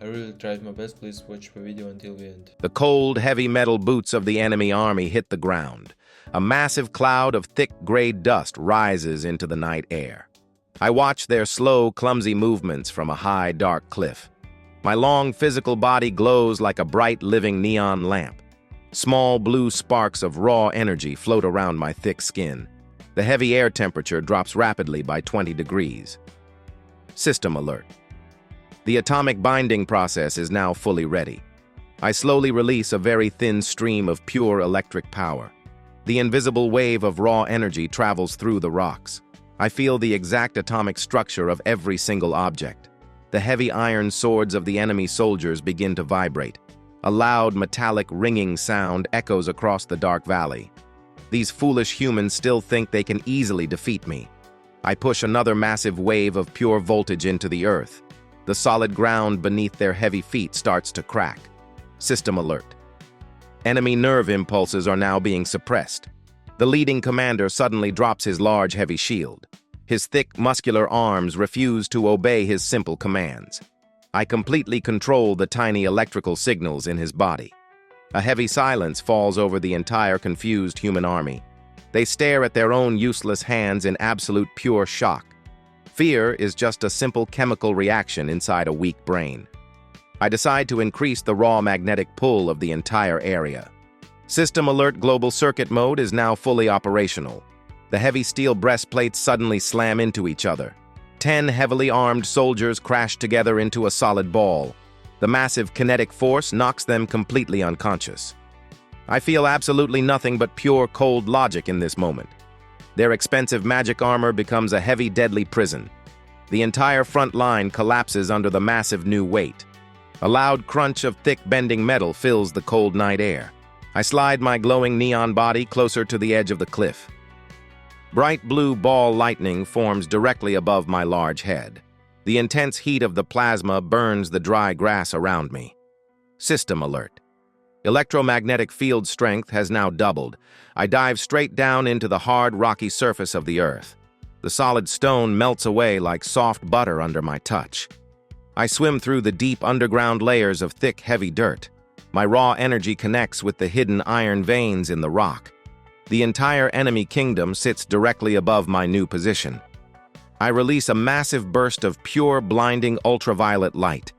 I really tried my best, please watch the video until the end. The cold, heavy metal boots of the enemy army hit the ground. A massive cloud of thick gray dust rises into the night air. I watch their slow, clumsy movements from a high, dark cliff. My long physical body glows like a bright, living neon lamp. Small blue sparks of raw energy float around my thick skin. The heavy air temperature drops rapidly by 20 degrees. System alert. The atomic binding process is now fully ready. I slowly release a very thin stream of pure electric power. The invisible wave of raw energy travels through the rocks. I feel the exact atomic structure of every single object. The heavy iron swords of the enemy soldiers begin to vibrate. A loud, metallic, ringing sound echoes across the dark valley. These foolish humans still think they can easily defeat me. I push another massive wave of pure voltage into the earth. The solid ground beneath their heavy feet starts to crack. System alert. Enemy nerve impulses are now being suppressed. The leading commander suddenly drops his large, heavy shield. His thick, muscular arms refuse to obey his simple commands. I completely control the tiny electrical signals in his body. A heavy silence falls over the entire confused human army. They stare at their own useless hands in absolute pure shock. Fear is just a simple chemical reaction inside a weak brain. I decide to increase the raw magnetic pull of the entire area. System Alert Global Circuit Mode is now fully operational. The heavy steel breastplates suddenly slam into each other. 10 heavily armed soldiers crash together into a solid ball. The massive kinetic force knocks them completely unconscious. I feel absolutely nothing but pure cold logic in this moment. Their expensive magic armor becomes a heavy, deadly prison. The entire front line collapses under the massive new weight. A loud crunch of thick, bending metal fills the cold night air. I slide my glowing neon body closer to the edge of the cliff. Bright blue ball lightning forms directly above my large head. The intense heat of the plasma burns the dry grass around me. System alert. Electromagnetic field strength has now doubled. I dive straight down into the hard, rocky surface of the earth. The solid stone melts away like soft butter under my touch. I swim through the deep underground layers of thick, heavy dirt. My raw energy connects with the hidden iron veins in the rock. The entire enemy kingdom sits directly above my new position. I release a massive burst of pure, blinding ultraviolet light.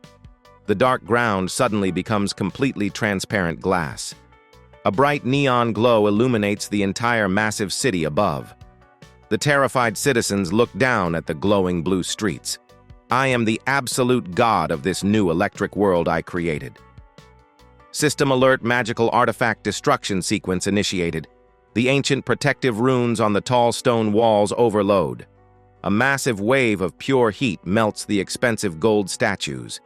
The dark ground suddenly becomes completely transparent glass. A bright neon glow illuminates the entire massive city above. The terrified citizens look down at the glowing blue streets. I am the absolute god of this new electric world I created. System alert magical artifact destruction sequence initiated. The ancient protective runes on the tall stone walls overload. A massive wave of pure heat melts the expensive gold statues.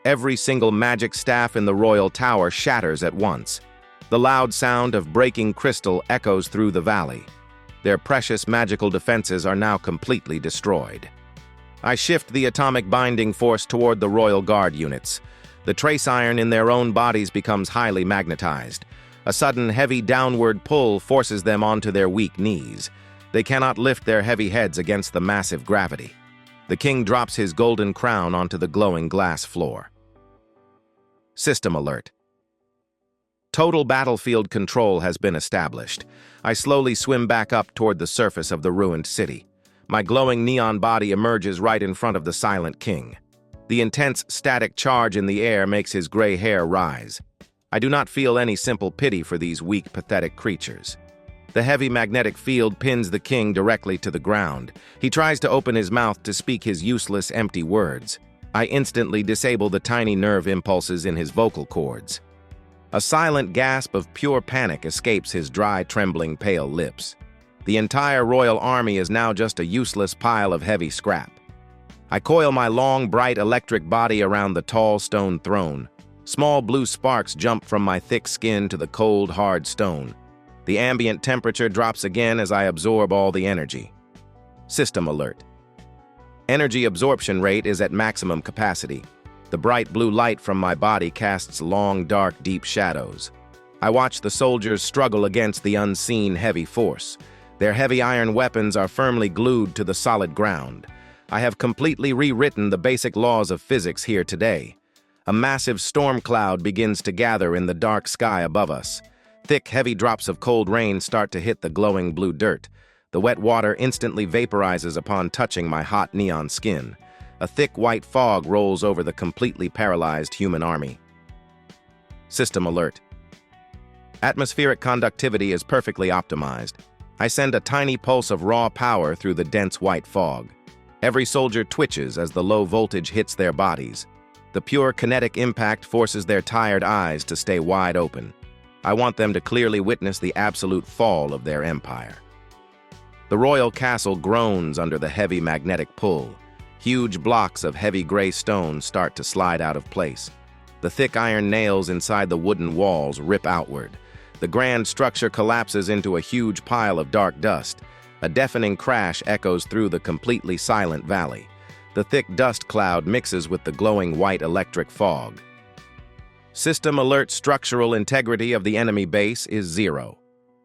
Every single magic staff in the royal tower shatters at once. The loud sound of breaking crystal echoes through the valley. Their precious magical defenses are now completely destroyed. I shift the atomic binding force toward the royal guard units. The trace iron in their own bodies becomes highly magnetized. A sudden heavy downward pull forces them onto their weak knees. They cannot lift their heavy heads against the massive gravity. The king drops his golden crown onto the glowing glass floor. System alert. Total battlefield control has been established. I slowly swim back up toward the surface of the ruined city. My glowing neon body emerges right in front of the silent king. The intense static charge in the air makes his gray hair rise. I do not feel any simple pity for these weak, pathetic creatures. The heavy magnetic field pins the king directly to the ground. He tries to open his mouth to speak his useless, empty words. I instantly disable the tiny nerve impulses in his vocal cords. A silent gasp of pure panic escapes his dry, trembling, pale lips. The entire royal army is now just a useless pile of heavy scrap. I coil my long, bright electric body around the tall stone throne. Small blue sparks jump from my thick skin to the cold, hard stone. The ambient temperature drops again as I absorb all the energy. System alert. Energy absorption rate is at maximum capacity. The bright blue light from my body casts long, dark, deep shadows. I watch the soldiers struggle against the unseen heavy force. Their heavy iron weapons are firmly glued to the solid ground. I have completely rewritten the basic laws of physics here today. A massive storm cloud begins to gather in the dark sky above us. Thick, heavy drops of cold rain start to hit the glowing blue dirt. The wet water instantly vaporizes upon touching my hot neon skin. A thick white fog rolls over the completely paralyzed human army. System alert. Atmospheric conductivity is perfectly optimized. I send a tiny pulse of raw power through the dense white fog. Every soldier twitches as the low voltage hits their bodies. The pure kinetic impact forces their tired eyes to stay wide open. I want them to clearly witness the absolute fall of their empire. The royal castle groans under the heavy magnetic pull. Huge blocks of heavy gray stone start to slide out of place. The thick iron nails inside the wooden walls rip outward. The grand structure collapses into a huge pile of dark dust. A deafening crash echoes through the completely silent valley. The thick dust cloud mixes with the glowing white electric fog. System alert. Structural integrity of the enemy base is 0.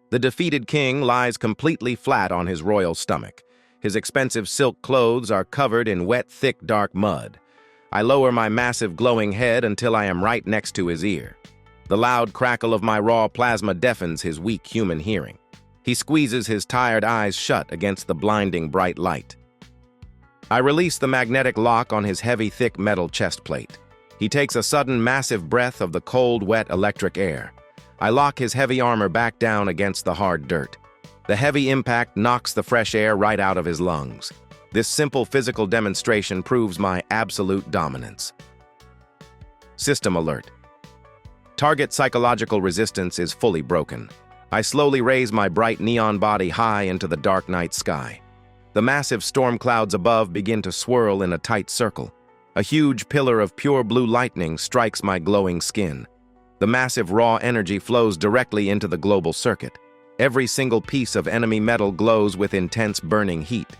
The defeated king lies completely flat on his royal stomach. His expensive silk clothes are covered in wet, thick, dark mud. I lower my massive glowing head until I am right next to his ear. The loud crackle of my raw plasma deafens his weak human hearing. He squeezes his tired eyes shut against the blinding bright light. I release the magnetic lock on his heavy, thick metal chest plate. He takes a sudden, massive breath of the cold, wet electric air. I lock his heavy armor back down against the hard dirt. The heavy impact knocks the fresh air right out of his lungs. This simple physical demonstration proves my absolute dominance. System alert. Target psychological resistance is fully broken. I slowly raise my bright neon body high into the dark night sky. The massive storm clouds above begin to swirl in a tight circle. A huge pillar of pure blue lightning strikes my glowing skin. The massive raw energy flows directly into the global circuit. Every single piece of enemy metal glows with intense burning heat.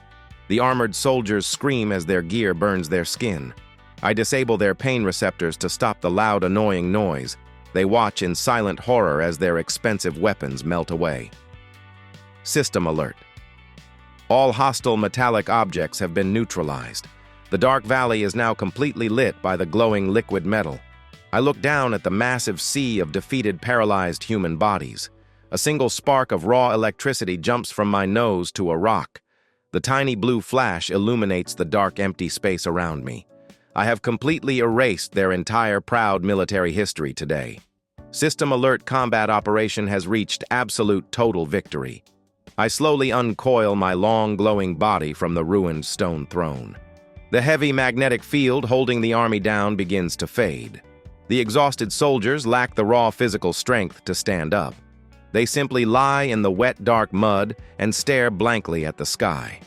The armored soldiers scream as their gear burns their skin. I disable their pain receptors to stop the loud, annoying noise. They watch in silent horror as their expensive weapons melt away. System alert. All hostile metallic objects have been neutralized. The dark valley is now completely lit by the glowing liquid metal. I look down at the massive sea of defeated, paralyzed human bodies. A single spark of raw electricity jumps from my nose to a rock. The tiny blue flash illuminates the dark, empty space around me. I have completely erased their entire proud military history today. System alert. Combat operation has reached absolute total victory. I slowly uncoil my long, glowing body from the ruined stone throne. The heavy magnetic field holding the army down begins to fade. The exhausted soldiers lack the raw physical strength to stand up. They simply lie in the wet, dark mud and stare blankly at the sky.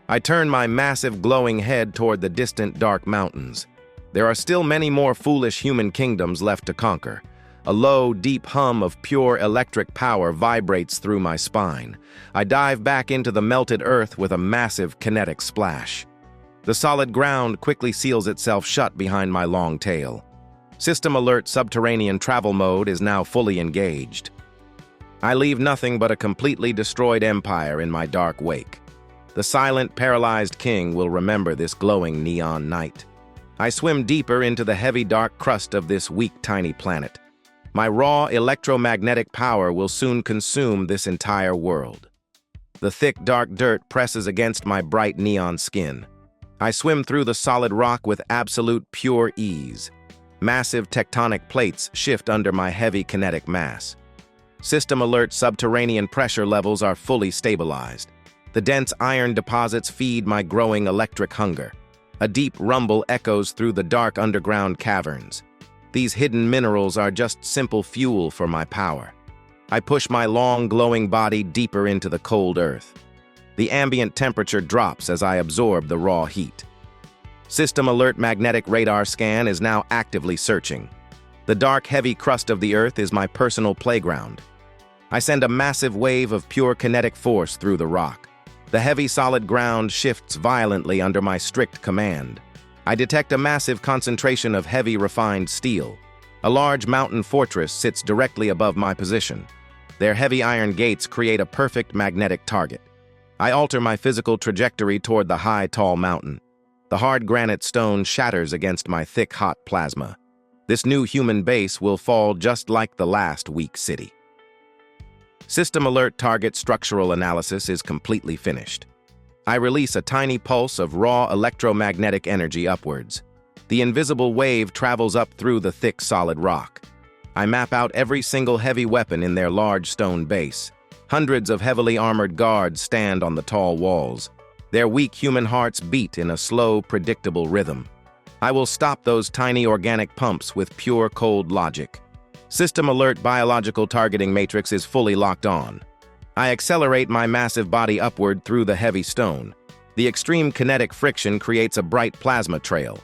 I turn my massive, glowing head toward the distant, dark mountains. There are still many more foolish human kingdoms left to conquer. A low, deep hum of pure electric power vibrates through my spine. I dive back into the melted earth with a massive kinetic splash. The solid ground quickly seals itself shut behind my long tail. System alert. Subterranean travel mode is now fully engaged. I leave nothing but a completely destroyed empire in my dark wake. The silent, paralyzed king will remember this glowing neon night. I swim deeper into the heavy, dark crust of this weak, tiny planet. My raw electromagnetic power will soon consume this entire world. The thick, dark dirt presses against my bright neon skin. I swim through the solid rock with absolute pure ease. Massive tectonic plates shift under my heavy kinetic mass. System alert. Subterranean pressure levels are fully stabilized. The dense iron deposits feed my growing electric hunger. A deep rumble echoes through the dark underground caverns. These hidden minerals are just simple fuel for my power. I push my long, glowing body deeper into the cold earth. The ambient temperature drops as I absorb the raw heat. System alert. Magnetic radar scan is now actively searching. The dark, heavy crust of the earth is my personal playground. I send a massive wave of pure kinetic force through the rock. The heavy, solid ground shifts violently under my strict command. I detect a massive concentration of heavy, refined steel. A large mountain fortress sits directly above my position. Their heavy iron gates create a perfect magnetic target. I alter my physical trajectory toward the high, tall mountain. The hard granite stone shatters against my thick, hot plasma. This new human base will fall just like the last weak city. System alert target structural analysis is completely finished. I release a tiny pulse of raw electromagnetic energy upwards. The invisible wave travels up through the thick solid rock. I map out every single heavy weapon in their large stone base. Hundreds of heavily armored guards stand on the tall walls. Their weak human hearts beat in a slow, predictable rhythm. I will stop those tiny organic pumps with pure cold logic. System alert biological targeting matrix is fully locked on. I accelerate my massive body upward through the heavy stone. The extreme kinetic friction creates a bright plasma trail.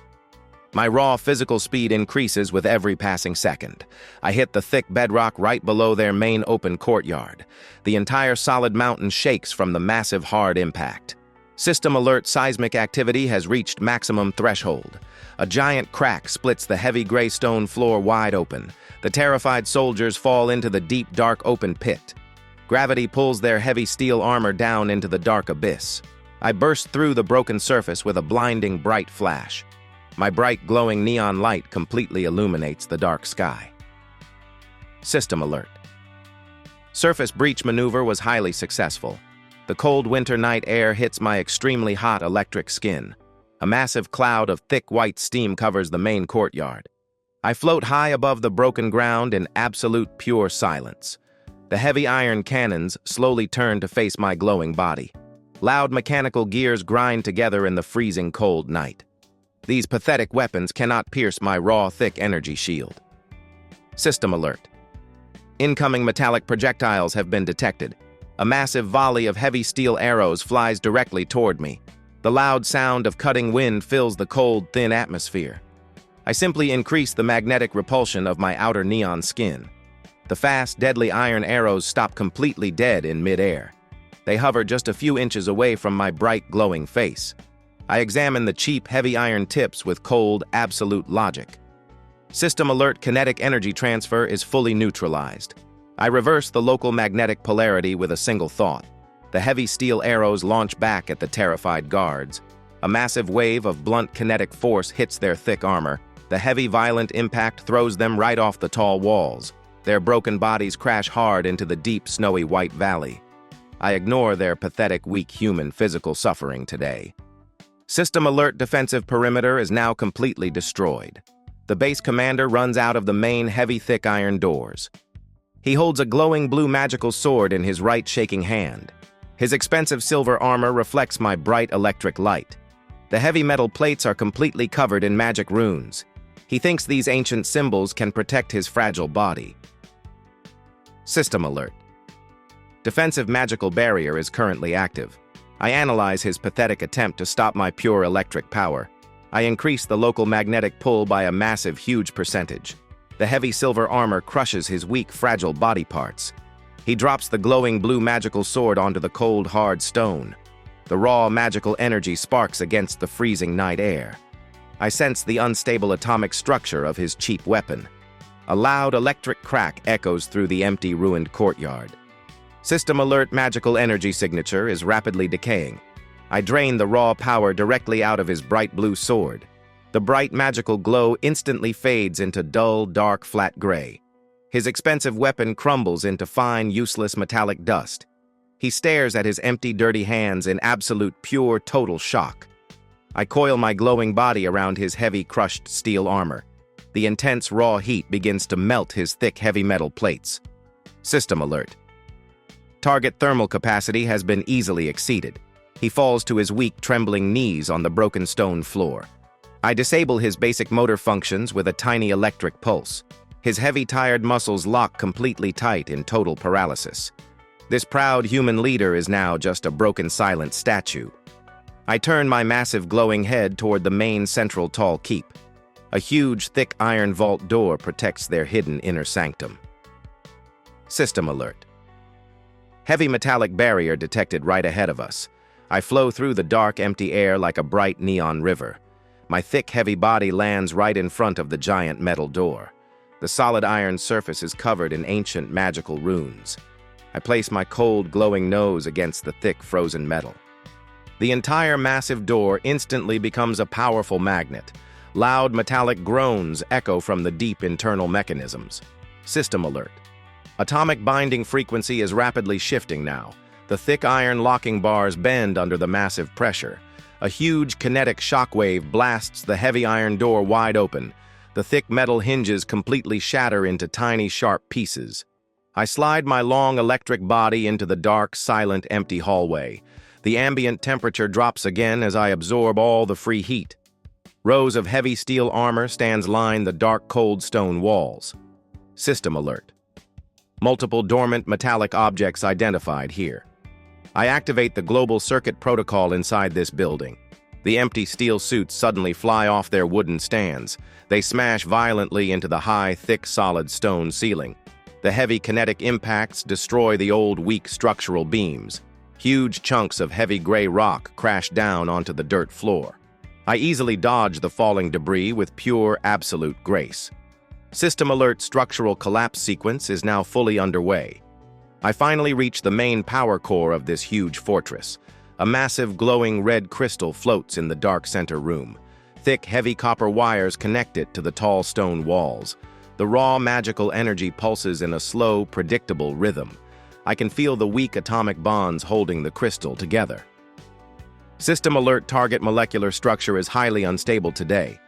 My raw physical speed increases with every passing second. I hit the thick bedrock right below their main open courtyard. The entire solid mountain shakes from the massive hard impact. System alert seismic activity has reached maximum threshold. A giant crack splits the heavy gray stone floor wide open. The terrified soldiers fall into the deep, dark open pit. Gravity pulls their heavy steel armor down into the dark abyss. I burst through the broken surface with a blinding bright flash. My bright glowing neon light completely illuminates the dark sky. System alert. Surface breach maneuver was highly successful. The cold winter night air hits my extremely hot electric skin. A massive cloud of thick white steam covers the main courtyard. I float high above the broken ground in absolute pure silence. The heavy iron cannons slowly turn to face my glowing body. Loud mechanical gears grind together in the freezing cold night. These pathetic weapons cannot pierce my raw, thick energy shield. System alert. Incoming metallic projectiles have been detected. A massive volley of heavy steel arrows flies directly toward me. The loud sound of cutting wind fills the cold, thin atmosphere. I simply increase the magnetic repulsion of my outer neon skin. The fast, deadly iron arrows stop completely dead in mid-air. They hover just a few inches away from my bright, glowing face. I examine the cheap, heavy iron tips with cold, absolute logic. System alert kinetic energy transfer is fully neutralized. I reverse the local magnetic polarity with a single thought. The heavy steel arrows launch back at the terrified guards. A massive wave of blunt kinetic force hits their thick armor. The heavy, violent impact throws them right off the tall walls. Their broken bodies crash hard into the deep, snowy white valley. I ignore their pathetic, weak human physical suffering today. System alert defensive perimeter is now completely destroyed. The base commander runs out of the main heavy, thick iron doors. He holds a glowing blue magical sword in his right shaking hand. His expensive silver armor reflects my bright electric light. The heavy metal plates are completely covered in magic runes. He thinks these ancient symbols can protect his fragile body. System alert. Defensive magical barrier is currently active. I analyze his pathetic attempt to stop my pure electric power. I increase the local magnetic pull by a massive, huge percentage. The heavy silver armor crushes his weak, fragile body parts. He drops the glowing blue magical sword onto the cold, hard stone. The raw magical energy sparks against the freezing night air. I sense the unstable atomic structure of his cheap weapon. A loud electric crack echoes through the empty, ruined courtyard. System alert magical energy signature is rapidly decaying. I drain the raw power directly out of his bright blue sword. The bright magical glow instantly fades into dull, dark, flat gray. His expensive weapon crumbles into fine, useless metallic dust. He stares at his empty, dirty hands in absolute, pure, total shock. I coil my glowing body around his heavy, crushed steel armor. The intense, raw heat begins to melt his thick, heavy metal plates. System alert. Target thermal capacity has been easily exceeded. He falls to his weak, trembling knees on the broken stone floor. I disable his basic motor functions with a tiny electric pulse. His heavy, tired muscles lock completely tight in total paralysis. This proud human leader is now just a broken, silent statue. I turn my massive, glowing head toward the main central tall keep. A huge, thick iron vault door protects their hidden inner sanctum. System alert. Heavy metallic barrier detected right ahead of us. I flow through the dark, empty air like a bright neon river. My thick, heavy body lands right in front of the giant metal door. The solid iron surface is covered in ancient magical runes. I place my cold, glowing nose against the thick, frozen metal. The entire massive door instantly becomes a powerful magnet. Loud metallic groans echo from the deep internal mechanisms. System alert. Atomic binding frequency is rapidly shifting now. The thick iron locking bars bend under the massive pressure. A huge kinetic shockwave blasts the heavy iron door wide open. The thick metal hinges completely shatter into tiny, sharp pieces. I slide my long electric body into the dark, silent, empty hallway. The ambient temperature drops again as I absorb all the free heat. Rows of heavy steel armor stands line the dark, cold stone walls. System alert. Multiple dormant metallic objects identified here. I activate the global circuit protocol inside this building. The empty steel suits suddenly fly off their wooden stands. They smash violently into the high, thick, solid stone ceiling. The heavy kinetic impacts destroy the old, weak structural beams. Huge chunks of heavy gray rock crash down onto the dirt floor. I easily dodge the falling debris with pure, absolute grace. System alert structural collapse sequence is now fully underway. I finally reach the main power core of this huge fortress. A massive glowing red crystal floats in the dark center room. Thick, heavy copper wires connect it to the tall stone walls. The raw magical energy pulses in a slow, predictable rhythm. I can feel the weak atomic bonds holding the crystal together. System alert target molecular structure is highly unstable today.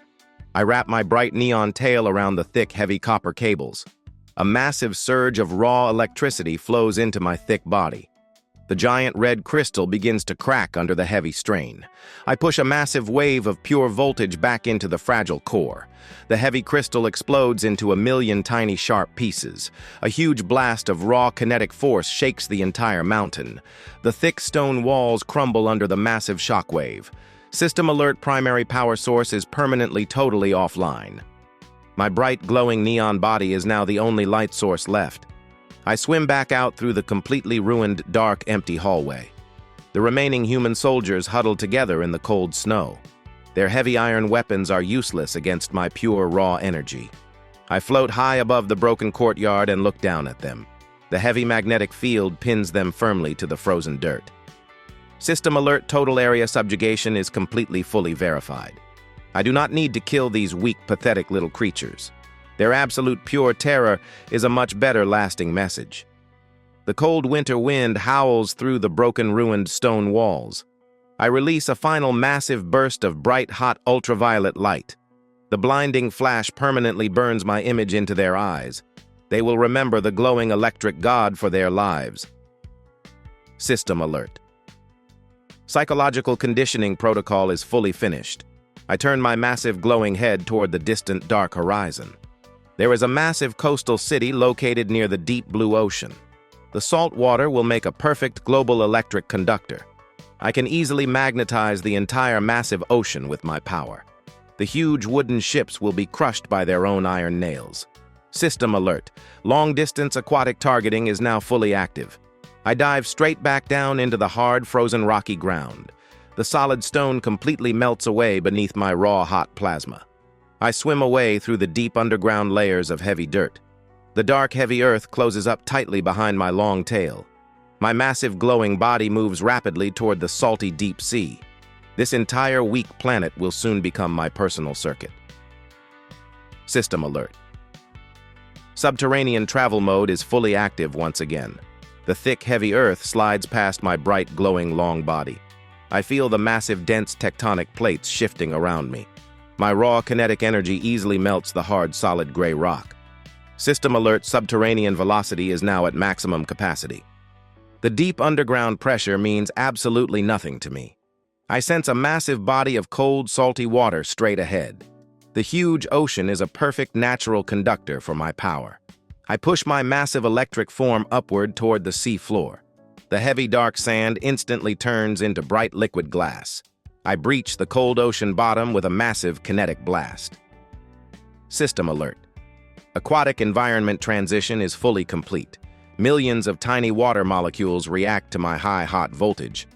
I wrap my bright neon tail around the thick, heavy copper cables. A massive surge of raw electricity flows into my thick body. The giant red crystal begins to crack under the heavy strain. I push a massive wave of pure voltage back into the fragile core. The heavy crystal explodes into a million tiny sharp pieces. A huge blast of raw kinetic force shakes the entire mountain. The thick stone walls crumble under the massive shockwave. System alert primary power source is permanently totally offline. My bright glowing neon body is now the only light source left. I swim back out through the completely ruined, dark, empty hallway. The remaining human soldiers huddle together in the cold snow. Their heavy iron weapons are useless against my pure, raw energy. I float high above the broken courtyard and look down at them. The heavy magnetic field pins them firmly to the frozen dirt. System alert total area subjugation is completely fully verified. I do not need to kill these weak, pathetic little creatures. Their absolute pure terror is a much better lasting message. The cold winter wind howls through the broken, ruined stone walls. I release a final massive burst of bright, hot, ultraviolet light. The blinding flash permanently burns my image into their eyes. They will remember the glowing electric god for their lives. System alert. Psychological conditioning protocol is fully finished. I turn my massive glowing head toward the distant dark horizon. There is a massive coastal city located near the deep blue ocean. The salt water will make a perfect global electric conductor. I can easily magnetize the entire massive ocean with my power. The huge wooden ships will be crushed by their own iron nails. System alert. Long-distance aquatic targeting is now fully active. I dive straight back down into the hard, frozen, rocky ground. The solid stone completely melts away beneath my raw, hot plasma. I swim away through the deep underground layers of heavy dirt. The dark, heavy earth closes up tightly behind my long tail. My massive glowing body moves rapidly toward the salty deep sea. This entire weak planet will soon become my personal circuit. System alert. Subterranean travel mode is fully active once again. The thick, heavy earth slides past my bright, glowing long body. I feel the massive, dense tectonic plates shifting around me. My raw kinetic energy easily melts the hard, solid gray rock. System alert subterranean velocity is now at maximum capacity. The deep underground pressure means absolutely nothing to me. I sense a massive body of cold, salty water straight ahead. The huge ocean is a perfect natural conductor for my power. I push my massive electric form upward toward the sea floor. The heavy, dark sand instantly turns into bright liquid glass. I breach the cold ocean bottom with a massive kinetic blast. System alert. Aquatic environment transition is fully complete. Millions of tiny water molecules react to my high, hot voltage.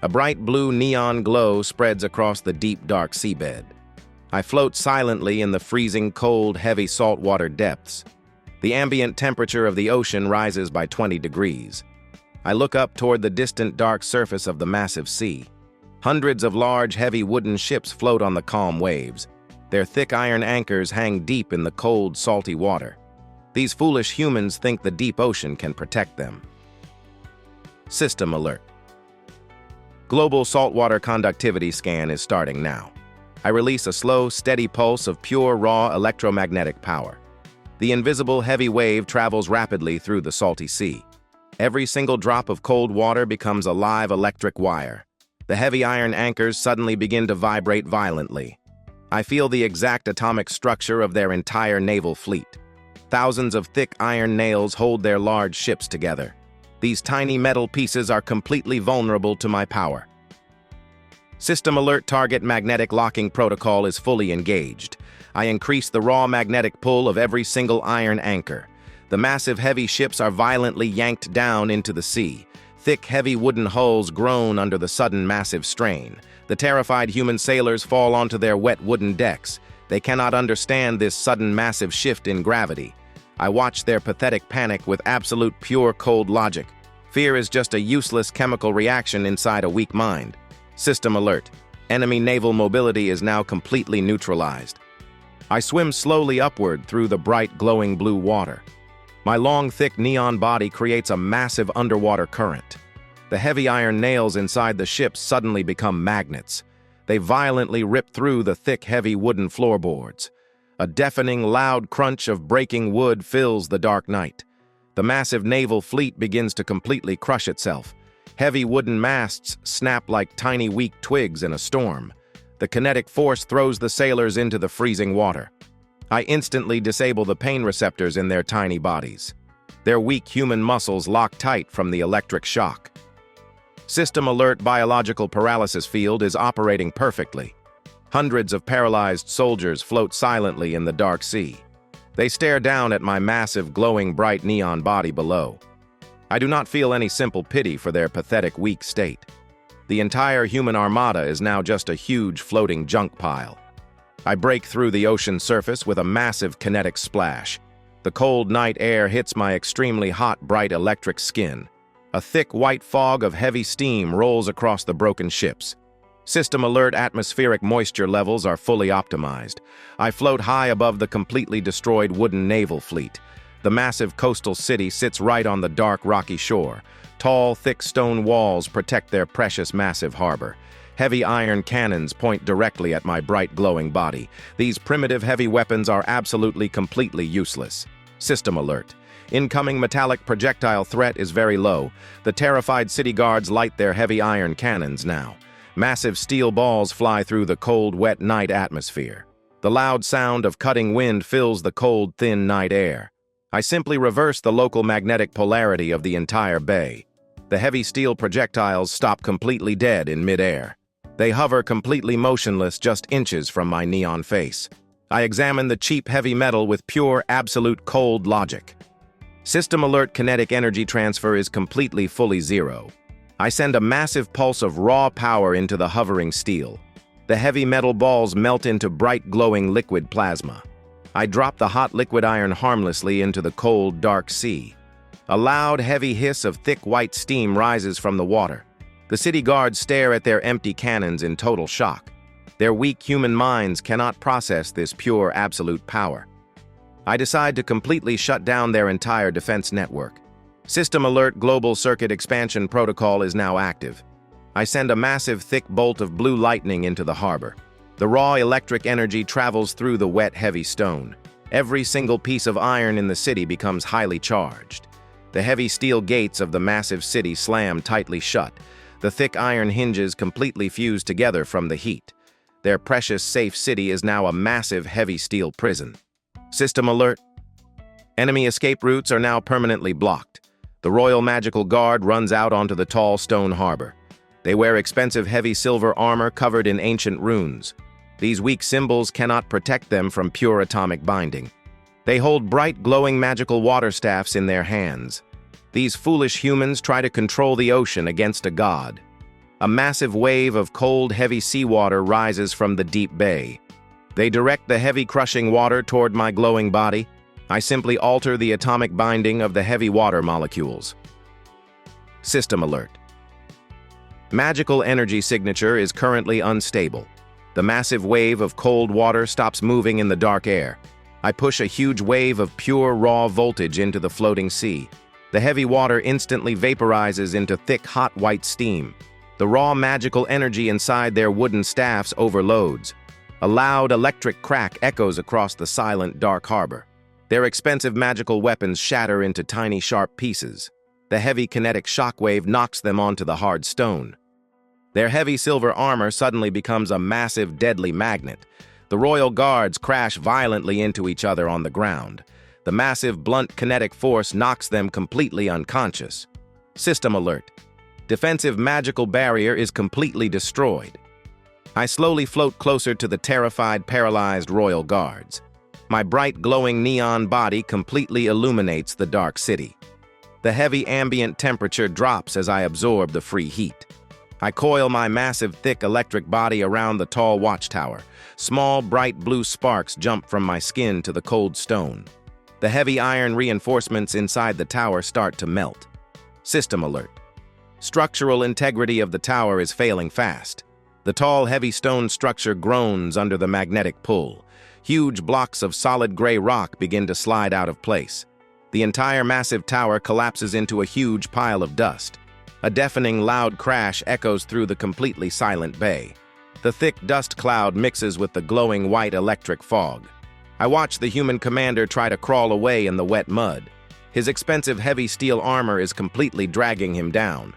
A bright blue neon glow spreads across the deep, dark seabed. I float silently in the freezing, cold, heavy saltwater depths. The ambient temperature of the ocean rises by 20 degrees. I look up toward the distant, dark surface of the massive sea. Hundreds of large, heavy wooden ships float on the calm waves. Their thick iron anchors hang deep in the cold, salty water. These foolish humans think the deep ocean can protect them. System alert. Global saltwater conductivity scan is starting now. I release a slow, steady pulse of pure, raw electromagnetic power. The invisible heavy wave travels rapidly through the salty sea. Every single drop of cold water becomes a live electric wire. The heavy iron anchors suddenly begin to vibrate violently. I feel the exact atomic structure of their entire naval fleet. Thousands of thick iron nails hold their large ships together. These tiny metal pieces are completely vulnerable to my power. System alert target magnetic locking protocol is fully engaged. I increase the raw magnetic pull of every single iron anchor. The massive heavy ships are violently yanked down into the sea. Thick, heavy wooden hulls groan under the sudden massive strain. The terrified human sailors fall onto their wet wooden decks. They cannot understand this sudden massive shift in gravity. I watch their pathetic panic with absolute pure cold logic. Fear is just a useless chemical reaction inside a weak mind. System alert. Enemy naval mobility is now completely neutralized. I swim slowly upward through the bright, glowing blue water. My long, thick neon body creates a massive underwater current. The heavy iron nails inside the ship suddenly become magnets. They violently rip through the thick, heavy wooden floorboards. A deafening, loud crunch of breaking wood fills the dark night. The massive naval fleet begins to completely crush itself. Heavy wooden masts snap like tiny, weak twigs in a storm. The kinetic force throws the sailors into the freezing water. I instantly disable the pain receptors in their tiny bodies. Their weak human muscles lock tight from the electric shock. System alert biological paralysis field is operating perfectly. Hundreds of paralyzed soldiers float silently in the dark sea. They stare down at my massive, glowing, bright neon body below. I do not feel any simple pity for their pathetic, weak state. The entire human armada is now just a huge floating junk pile. I break through the ocean surface with a massive kinetic splash. The cold night air hits my extremely hot, bright electric skin. A thick white fog of heavy steam rolls across the broken ships. System alert atmospheric moisture levels are fully optimized. I float high above the completely destroyed wooden naval fleet. The massive coastal city sits right on the dark, rocky shore. Tall, thick stone walls protect their precious, massive harbor. Heavy iron cannons point directly at my bright, glowing body. These primitive heavy weapons are absolutely, completely useless. System alert. Incoming metallic projectile threat is very low. The terrified city guards light their heavy iron cannons now. Massive steel balls fly through the cold, wet night atmosphere. The loud sound of cutting wind fills the cold, thin night air. I simply reverse the local magnetic polarity of the entire bay. The heavy steel projectiles stop completely dead in midair. They hover completely motionless just inches from my neon face. I examine the cheap heavy metal with pure, absolute cold logic. System alert kinetic energy transfer is completely fully zero. I send a massive pulse of raw power into the hovering steel. The heavy metal balls melt into bright, glowing liquid plasma. I drop the hot liquid iron harmlessly into the cold, dark sea. A loud, heavy hiss of thick white steam rises from the water. The city guards stare at their empty cannons in total shock. Their weak human minds cannot process this pure, absolute power. I decide to completely shut down their entire defense network. System alert global circuit expansion protocol is now active. I send a massive, thick bolt of blue lightning into the harbor. The raw electric energy travels through the wet, heavy stone. Every single piece of iron in the city becomes highly charged. The heavy steel gates of the massive city slam tightly shut. The thick iron hinges completely fuse together from the heat. Their precious, safe city is now a massive, heavy steel prison. System alert. Enemy escape routes are now permanently blocked. The Royal Magical Guard runs out onto the tall stone harbor. They wear expensive heavy silver armor covered in ancient runes. These weak symbols cannot protect them from pure atomic binding. They hold bright, glowing magical water staffs in their hands. These foolish humans try to control the ocean against a god. A massive wave of cold, heavy seawater rises from the deep bay. They direct the heavy, crushing water toward my glowing body. I simply alter the atomic binding of the heavy water molecules. System alert. Magical energy signature is currently unstable. The massive wave of cold water stops moving in the dark air. I push a huge wave of pure, raw voltage into the floating sea. The heavy water instantly vaporizes into thick, hot white steam. The raw magical energy inside their wooden staffs overloads. A loud electric crack echoes across the silent, dark harbor. Their expensive magical weapons shatter into tiny, sharp pieces. The heavy kinetic shockwave knocks them onto the hard stone. Their heavy silver armor suddenly becomes a massive, deadly magnet. The royal guards crash violently into each other on the ground. The massive, blunt kinetic force knocks them completely unconscious. System alert. Defensive magical barrier is completely destroyed. I slowly float closer to the terrified, paralyzed royal guards. My bright, glowing neon body completely illuminates the dark city. The heavy ambient temperature drops as I absorb the free heat. I coil my massive, thick electric body around the tall watchtower. Small, bright blue sparks jump from my skin to the cold stone. The heavy iron reinforcements inside the tower start to melt. System alert. Structural integrity of the tower is failing fast. The tall, heavy stone structure groans under the magnetic pull. Huge blocks of solid gray rock begin to slide out of place. The entire massive tower collapses into a huge pile of dust. A deafening, loud crash echoes through the completely silent bay. The thick dust cloud mixes with the glowing white electric fog. I watch the human commander try to crawl away in the wet mud. His expensive heavy steel armor is completely dragging him down.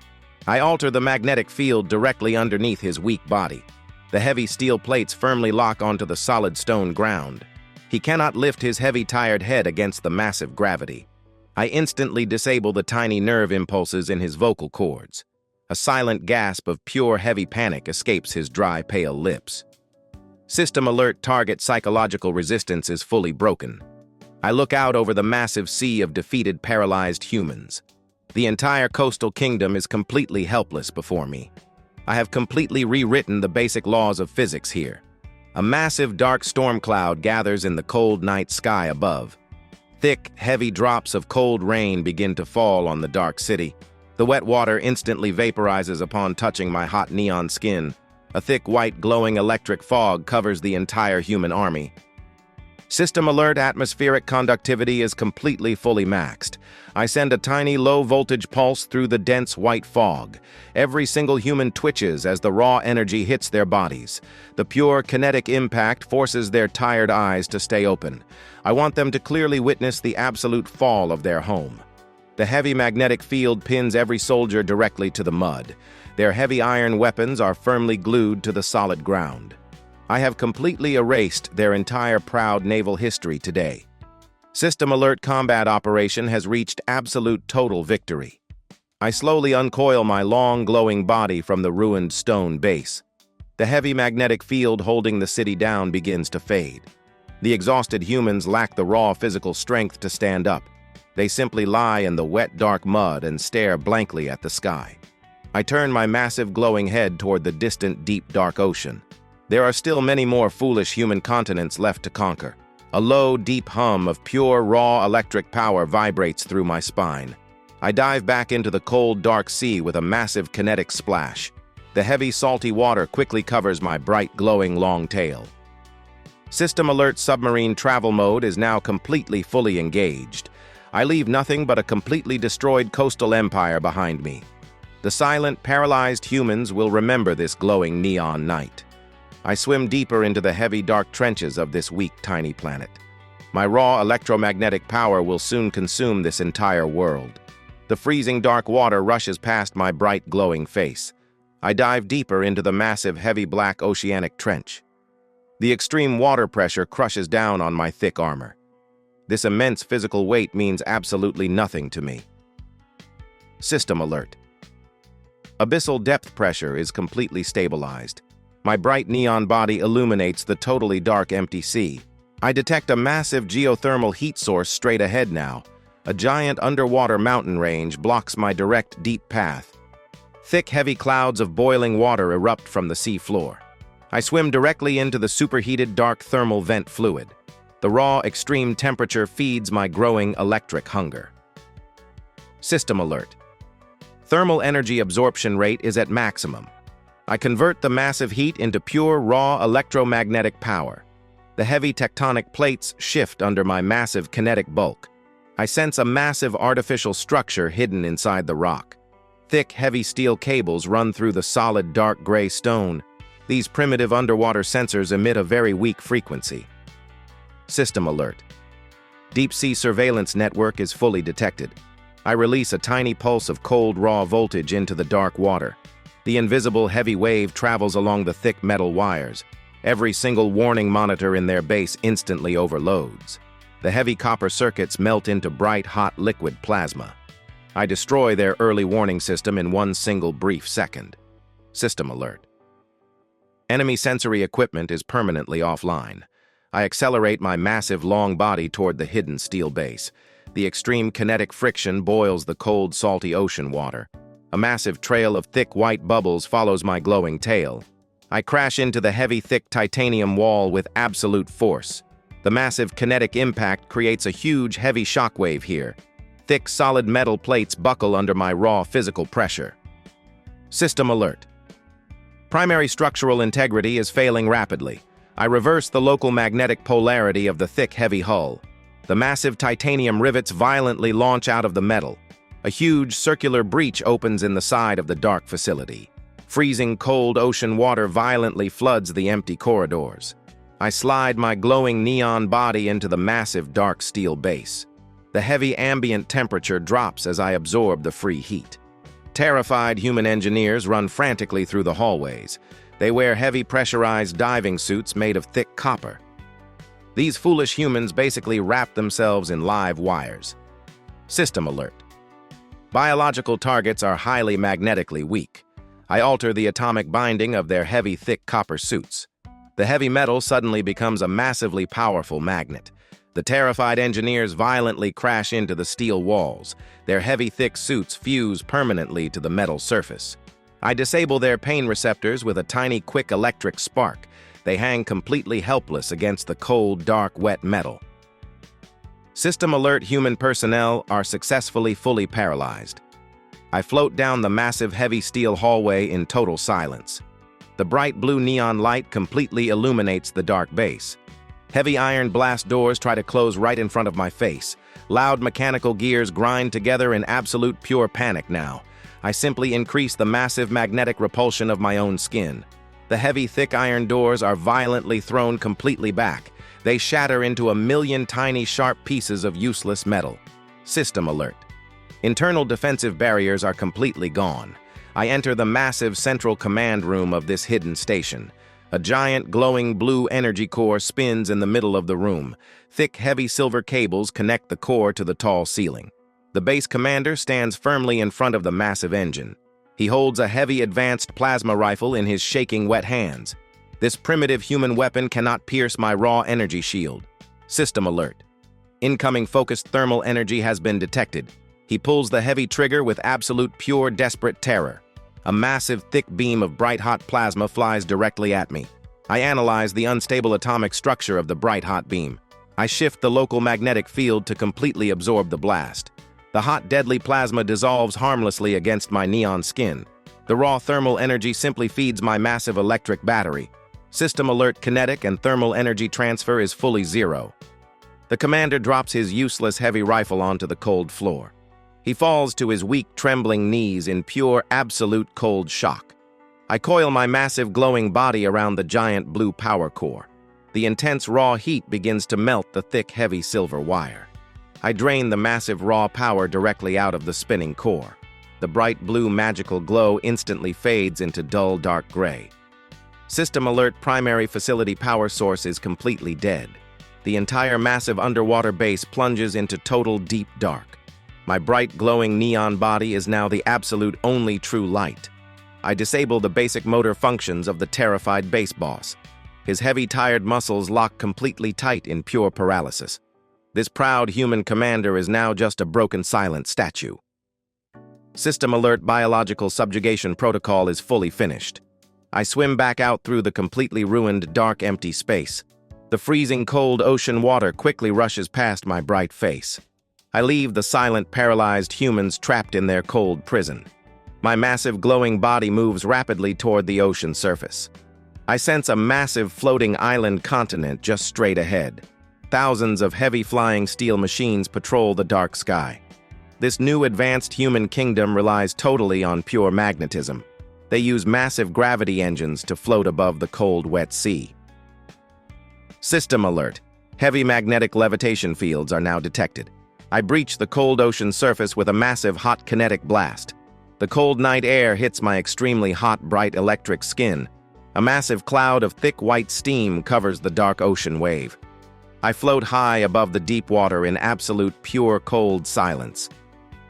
I alter the magnetic field directly underneath his weak body. The heavy steel plates firmly lock onto the solid stone ground. He cannot lift his heavy, tired head against the massive gravity. I instantly disable the tiny nerve impulses in his vocal cords. A silent gasp of pure, heavy panic escapes his dry, pale lips. System alert. Target psychological resistance is fully broken. I look out over the massive sea of defeated, paralyzed humans. The entire coastal kingdom is completely helpless before me. I have completely rewritten the basic laws of physics here. A massive, dark storm cloud gathers in the cold night sky above. Thick, heavy drops of cold rain begin to fall on the dark city. The wet water instantly vaporizes upon touching my hot neon skin. A thick, white, glowing electric fog covers the entire human army. System alert. Atmospheric conductivity is completely fully maxed. I send a tiny low-voltage pulse through the dense white fog. Every single human twitches as the raw energy hits their bodies. The pure kinetic impact forces their tired eyes to stay open. I want them to clearly witness the absolute fall of their home. The heavy magnetic field pins every soldier directly to the mud. Their heavy iron weapons are firmly glued to the solid ground. I have completely erased their entire proud naval history today. System alert. Combat operation has reached absolute total victory. I slowly uncoil my long, glowing body from the ruined stone base. The heavy magnetic field holding the city down begins to fade. The exhausted humans lack the raw physical strength to stand up. They simply lie in the wet, dark mud and stare blankly at the sky. I turn my massive, glowing head toward the distant, deep, dark ocean. There are still many more foolish human continents left to conquer. A low, deep hum of pure, raw electric power vibrates through my spine. I dive back into the cold, dark sea with a massive kinetic splash. The heavy, salty water quickly covers my bright, glowing long tail. System alert. Submarine travel mode is now completely fully engaged. I leave nothing but a completely destroyed coastal empire behind me. The silent, paralyzed humans will remember this glowing neon night. I swim deeper into the heavy, dark trenches of this weak, tiny planet. My raw electromagnetic power will soon consume this entire world. The freezing dark water rushes past my bright, glowing face. I dive deeper into the massive, heavy black oceanic trench. The extreme water pressure crushes down on my thick armor. This immense physical weight means absolutely nothing to me. System alert. Abyssal depth pressure is completely stabilized. My bright neon body illuminates the totally dark empty sea. I detect a massive geothermal heat source straight ahead now. A giant underwater mountain range blocks my direct, deep path. Thick, heavy clouds of boiling water erupt from the sea floor. I swim directly into the superheated, dark thermal vent fluid. The raw, extreme temperature feeds my growing electric hunger. System alert. Thermal energy absorption rate is at maximum. I convert the massive heat into pure, raw electromagnetic power. The heavy tectonic plates shift under my massive kinetic bulk. I sense a massive artificial structure hidden inside the rock. Thick, heavy steel cables run through the solid, dark gray stone. These primitive underwater sensors emit a very weak frequency. System alert. Deep-sea surveillance network is fully detected. I release a tiny pulse of cold, raw voltage into the dark water. The invisible heavy wave travels along the thick metal wires. Every single warning monitor in their base instantly overloads. The heavy copper circuits melt into bright, hot liquid plasma. I destroy their early warning system in one single brief second. System alert. Enemy sensory equipment is permanently offline. I accelerate my massive long body toward the hidden steel base. The extreme kinetic friction boils the cold, salty ocean water. A massive trail of thick white bubbles follows my glowing tail. I crash into the heavy, thick titanium wall with absolute force. The massive kinetic impact creates a huge, heavy shockwave here. Thick, solid metal plates buckle under my raw physical pressure. System alert. Primary structural integrity is failing rapidly. I reverse the local magnetic polarity of the thick, heavy hull. The massive titanium rivets violently launch out of the metal. A huge circular breach opens in the side of the dark facility. Freezing cold ocean water violently floods the empty corridors. I slide my glowing neon body into the massive dark steel base. The heavy ambient temperature drops as I absorb the free heat. Terrified human engineers run frantically through the hallways. They wear heavy pressurized diving suits made of thick copper. These foolish humans basically wrap themselves in live wires. System alert. Biological targets are highly magnetically weak. I alter the atomic binding of their heavy, thick copper suits. The heavy metal suddenly becomes a massively powerful magnet. The terrified engineers violently crash into the steel walls. Their heavy, thick suits fuse permanently to the metal surface. I disable their pain receptors with a tiny, quick electric spark. They hang completely helpless against the cold, dark, wet metal. System alert human personnel are successfully fully paralyzed. I float down the massive, heavy steel hallway in total silence. The bright blue neon light completely illuminates the dark base. Heavy iron blast doors try to close right in front of my face. Loud mechanical gears grind together in absolute pure panic now. I simply increase the massive magnetic repulsion of my own skin. The heavy, thick iron doors are violently thrown completely back. They shatter into a million tiny, sharp pieces of useless metal. System alert. Internal defensive barriers are completely gone. I enter the massive central command room of this hidden station. A giant, glowing blue energy core spins in the middle of the room. Thick, heavy silver cables connect the core to the tall ceiling. The base commander stands firmly in front of the massive engine. He holds a heavy advanced plasma rifle in his shaking wet hands. This primitive human weapon cannot pierce my raw energy shield. System alert. Incoming focused thermal energy has been detected. He pulls the heavy trigger with absolute pure desperate terror. A massive thick beam of bright hot plasma flies directly at me. I analyze the unstable atomic structure of the bright hot beam. I shift the local magnetic field to completely absorb the blast. The hot deadly plasma dissolves harmlessly against my neon skin. The raw thermal energy simply feeds my massive electric battery. System alert kinetic and thermal energy transfer is fully zero. The commander drops his useless heavy rifle onto the cold floor. He falls to his weak, trembling knees in pure, absolute cold shock. I coil my massive glowing body around the giant blue power core. The intense raw heat begins to melt the thick, heavy silver wire. I drain the massive raw power directly out of the spinning core. The bright blue magical glow instantly fades into dull, dark gray. System alert primary facility power source is completely dead. The entire massive underwater base plunges into total deep dark. My bright, glowing neon body is now the absolute only true light. I disable the basic motor functions of the terrified base boss. His heavy, tired muscles lock completely tight in pure paralysis. This proud human commander is now just a broken, silent statue. System alert biological subjugation protocol is fully finished. I swim back out through the completely ruined, dark, empty space. The freezing cold ocean water quickly rushes past my bright face. I leave the silent, paralyzed humans trapped in their cold prison. My massive glowing body moves rapidly toward the ocean surface. I sense a massive floating island continent just straight ahead. Thousands of heavy flying steel machines patrol the dark sky. This new advanced human kingdom relies totally on pure magnetism. They use massive gravity engines to float above the cold, wet sea. System alert. Heavy magnetic levitation fields are now detected. I breach the cold ocean surface with a massive hot kinetic blast. The cold night air hits my extremely hot, bright electric skin. A massive cloud of thick white steam covers the dark ocean wave. I float high above the deep water in absolute pure cold silence.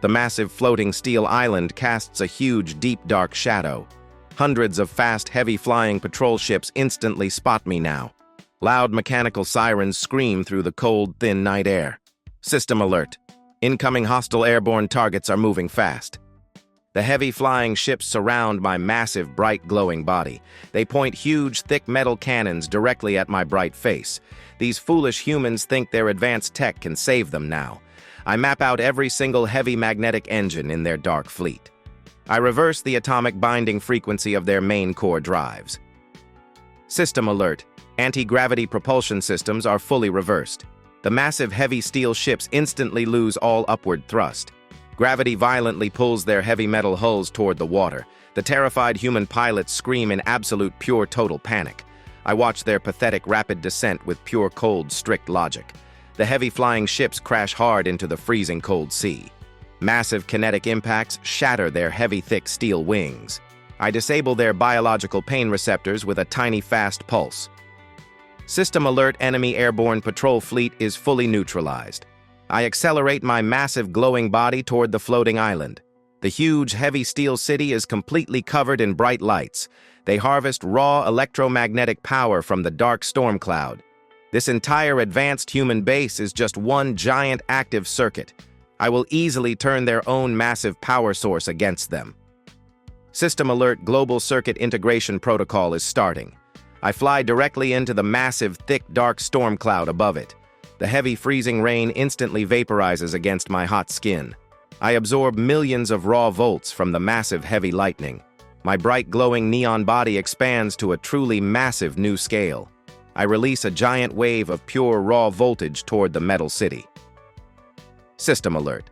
The massive floating steel island casts a huge, deep, dark shadow. Hundreds of fast, heavy flying patrol ships instantly spot me now. Loud mechanical sirens scream through the cold, thin night air. System alert. Incoming hostile airborne targets are moving fast. The heavy flying ships surround my massive, bright, glowing body. They point huge, thick metal cannons directly at my bright face. These foolish humans think their advanced tech can save them now. I map out every single heavy magnetic engine in their dark fleet. I reverse the atomic binding frequency of their main core drives. System alert. Anti-gravity propulsion systems are fully reversed. The massive heavy steel ships instantly lose all upward thrust. Gravity violently pulls their heavy metal hulls toward the water. The terrified human pilots scream in absolute pure total panic. I watch their pathetic rapid descent with pure cold, strict logic. The heavy flying ships crash hard into the freezing cold sea. Massive kinetic impacts shatter their heavy, thick steel wings. I disable their biological pain receptors with a tiny, fast pulse. System alert. Enemy airborne patrol fleet is fully neutralized. I accelerate my massive glowing body toward the floating island. The huge, heavy steel city is completely covered in bright lights. They harvest raw electromagnetic power from the dark storm cloud. This entire advanced human base is just one giant active circuit. I will easily turn their own massive power source against them. System alert. Global circuit integration protocol is starting. I fly directly into the massive, thick, dark storm cloud above it. The heavy freezing rain instantly vaporizes against my hot skin. I absorb millions of raw volts from the massive heavy lightning. My bright glowing neon body expands to a truly massive new scale. I release a giant wave of pure raw voltage toward the metal city. System alert.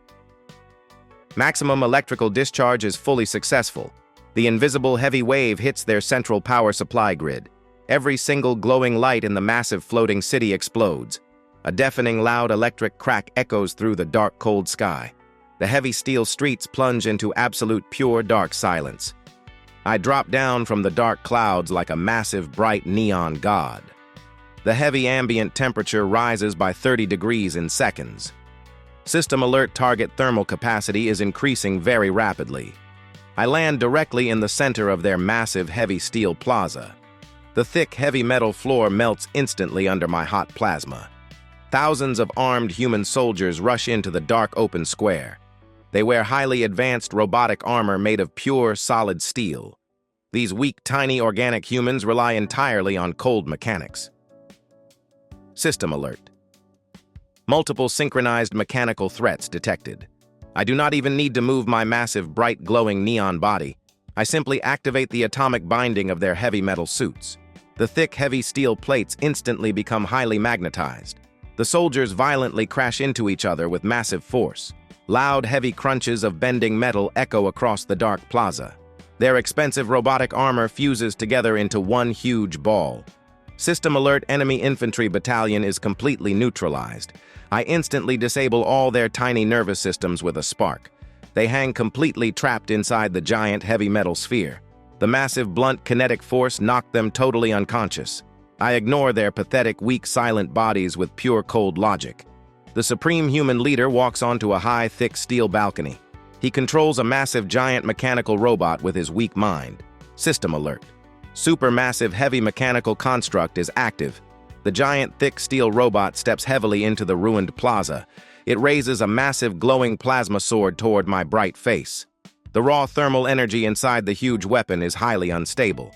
Maximum electrical discharge is fully successful. The invisible heavy wave hits their central power supply grid. Every single glowing light in the massive floating city explodes. A deafening loud electric crack echoes through the dark, cold sky. The heavy steel streets plunge into absolute pure dark silence. I drop down from the dark clouds like a massive, bright neon god. The heavy ambient temperature rises by 30 degrees in seconds. System alert. Target thermal capacity is increasing very rapidly. I land directly in the center of their massive, heavy steel plaza. The thick, heavy metal floor melts instantly under my hot plasma. Thousands of armed human soldiers rush into the dark open square. They wear highly advanced robotic armor made of pure, solid steel. These weak, tiny organic humans rely entirely on cold mechanics. System alert. Multiple synchronized mechanical threats detected. I do not even need to move my massive, bright, glowing neon body. I simply activate the atomic binding of their heavy metal suits. The thick, heavy steel plates instantly become highly magnetized. The soldiers violently crash into each other with massive force. Loud, heavy crunches of bending metal echo across the dark plaza. Their expensive robotic armor fuses together into one huge ball. System alert. Enemy infantry battalion is completely neutralized. I instantly disable all their tiny nervous systems with a spark. They hang completely trapped inside the giant heavy metal sphere. The massive blunt kinetic force knocked them totally unconscious. I ignore their pathetic, weak, silent bodies with pure cold logic. The supreme human leader walks onto a high, thick steel balcony. He controls a massive, giant mechanical robot with his weak mind. System alert. Supermassive, heavy mechanical construct is active. The giant, thick steel robot steps heavily into the ruined plaza. It raises a massive, glowing plasma sword toward my bright face. The raw thermal energy inside the huge weapon is highly unstable.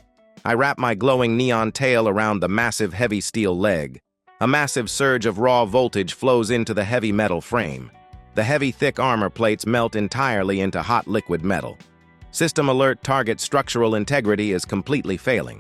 I wrap my glowing neon tail around the massive heavy steel leg. A massive surge of raw voltage flows into the heavy metal frame. The heavy thick armor plates melt entirely into hot liquid metal. System alert, target structural integrity is completely failing.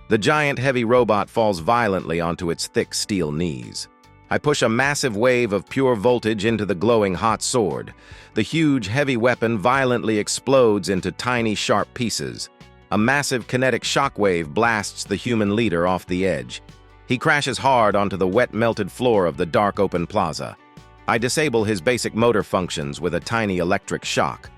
The giant heavy robot falls violently onto its thick steel knees. I push a massive wave of pure voltage into the glowing hot sword. The huge heavy weapon violently explodes into tiny sharp pieces. A massive kinetic shockwave blasts the human leader off the edge. He crashes hard onto the wet melted floor of the dark open plaza. I disable his basic motor functions with a tiny electric shock.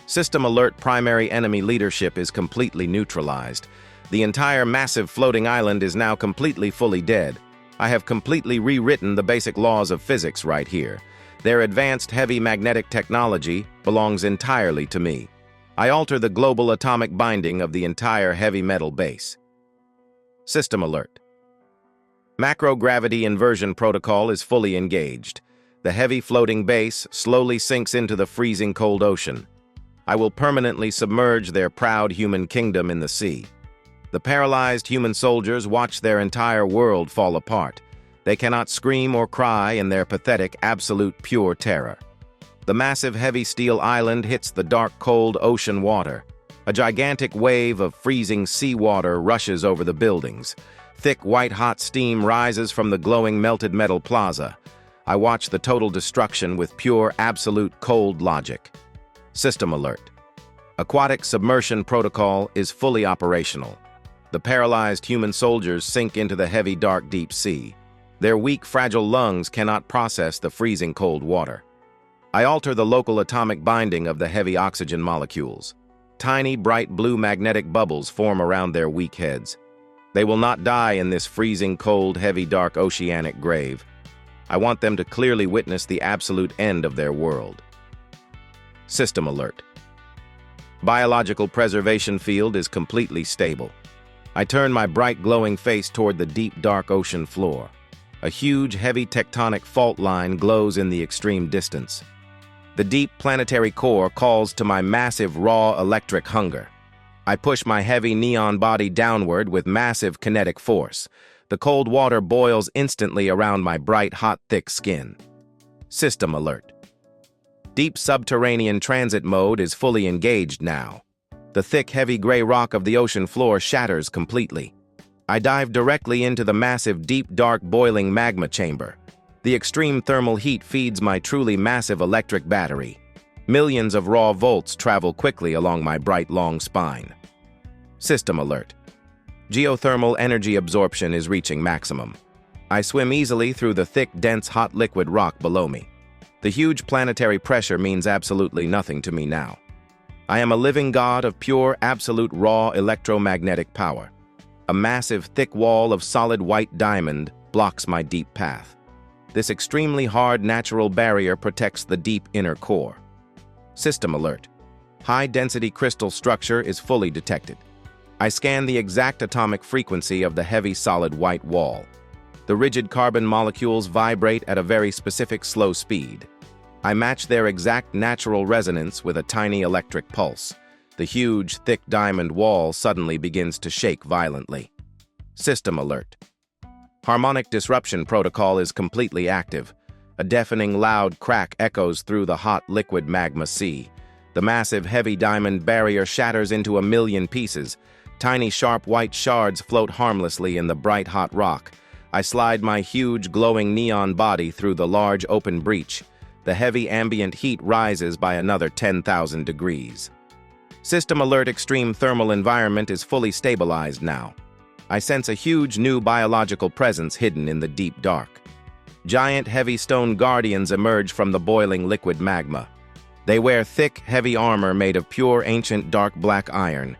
System alert, primary enemy leadership is completely neutralized. The entire massive floating island is now completely fully dead. I have completely rewritten the basic laws of physics right here. Their advanced heavy magnetic technology belongs entirely to me. I alter the global atomic binding of the entire heavy metal base. System alert. Macro-gravity inversion protocol is fully engaged. The heavy floating base slowly sinks into the freezing cold ocean. I will permanently submerge their proud human kingdom in the sea. The paralyzed human soldiers watch their entire world fall apart. They cannot scream or cry in their pathetic, absolute pure terror. The massive heavy steel island hits the dark, cold ocean water. A gigantic wave of freezing seawater rushes over the buildings. Thick, white-hot steam rises from the glowing melted metal plaza. I watch the total destruction with pure, absolute cold logic. System alert. Aquatic submersion protocol is fully operational. The paralyzed human soldiers sink into the heavy, dark, deep sea. Their weak, fragile lungs cannot process the freezing cold water. I alter the local atomic binding of the heavy oxygen molecules. Tiny, bright blue magnetic bubbles form around their weak heads. They will not die in this freezing, cold, heavy, dark oceanic grave. I want them to clearly witness the absolute end of their world. System alert. Biological preservation field is completely stable. I turn my bright, glowing face toward the deep, dark ocean floor. A huge, heavy tectonic fault line glows in the extreme distance. The deep planetary core calls to my massive, raw electric hunger. I push my heavy neon body downward with massive kinetic force. The cold water boils instantly around my bright, hot, thick skin. System alert. Deep subterranean transit mode is fully engaged now. The thick, heavy gray rock of the ocean floor shatters completely. I dive directly into the massive, deep, dark, boiling magma chamber. The extreme thermal heat feeds my truly massive electric battery. Millions of raw volts travel quickly along my bright, long spine. System alert. Geothermal energy absorption is reaching maximum. I swim easily through the thick, dense, hot liquid rock below me. The huge planetary pressure means absolutely nothing to me now. I am a living god of pure, absolute, raw electromagnetic power. A massive, thick wall of solid white diamond blocks my deep path. This extremely hard natural barrier protects the deep inner core. System alert. High-density crystal structure is fully detected. I scan the exact atomic frequency of the heavy solid white wall. The rigid carbon molecules vibrate at a very specific slow speed. I match their exact natural resonance with a tiny electric pulse. The huge, thick diamond wall suddenly begins to shake violently. System alert. Harmonic disruption protocol is completely active. A deafening loud crack echoes through the hot liquid magma sea. The massive heavy diamond barrier shatters into a million pieces. Tiny sharp white shards float harmlessly in the bright hot rock. I slide my huge glowing neon body through the large open breach. The heavy ambient heat rises by another 10,000 degrees. System alert, extreme thermal environment is fully stabilized now. I sense a huge new biological presence hidden in the deep dark. Giant heavy stone guardians emerge from the boiling liquid magma. They wear thick, heavy armor made of pure ancient dark black iron.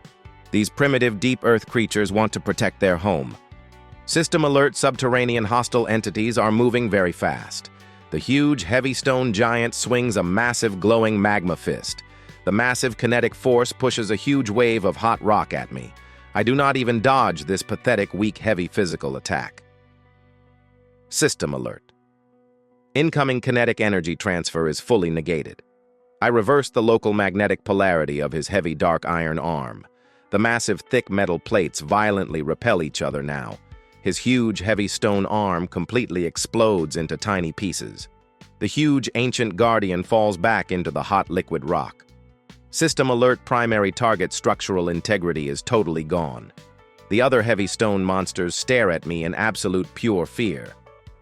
These primitive deep earth creatures want to protect their home. System alert, subterranean hostile entities are moving very fast. The huge heavy stone giant swings a massive glowing magma fist. The massive kinetic force pushes a huge wave of hot rock at me. I do not even dodge this pathetic, weak, heavy physical attack. System alert. Incoming kinetic energy transfer is fully negated. I reverse the local magnetic polarity of his heavy dark iron arm. The massive thick metal plates violently repel each other now. His huge heavy stone arm completely explodes into tiny pieces. The huge ancient guardian falls back into the hot liquid rock. System alert, primary target structural integrity is totally gone. The other heavy stone monsters stare at me in absolute pure fear.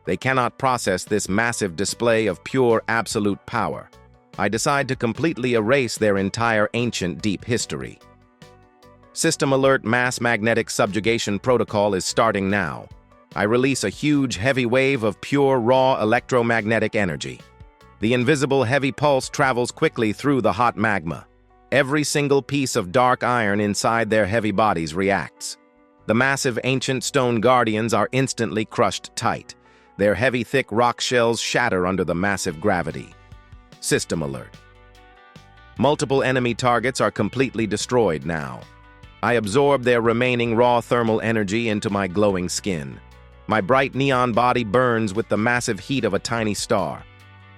They cannot process this massive display of pure absolute power. I decide to completely erase their entire ancient deep history. System alert, mass magnetic subjugation protocol is starting now. I release a huge heavy wave of pure raw electromagnetic energy. The invisible heavy pulse travels quickly through the hot magma. Every single piece of dark iron inside their heavy bodies reacts. The massive ancient stone guardians are instantly crushed tight. Their heavy, thick rock shells shatter under the massive gravity. System alert. Multiple enemy targets are completely destroyed now. I absorb their remaining raw thermal energy into my glowing skin. My bright neon body burns with the massive heat of a tiny star.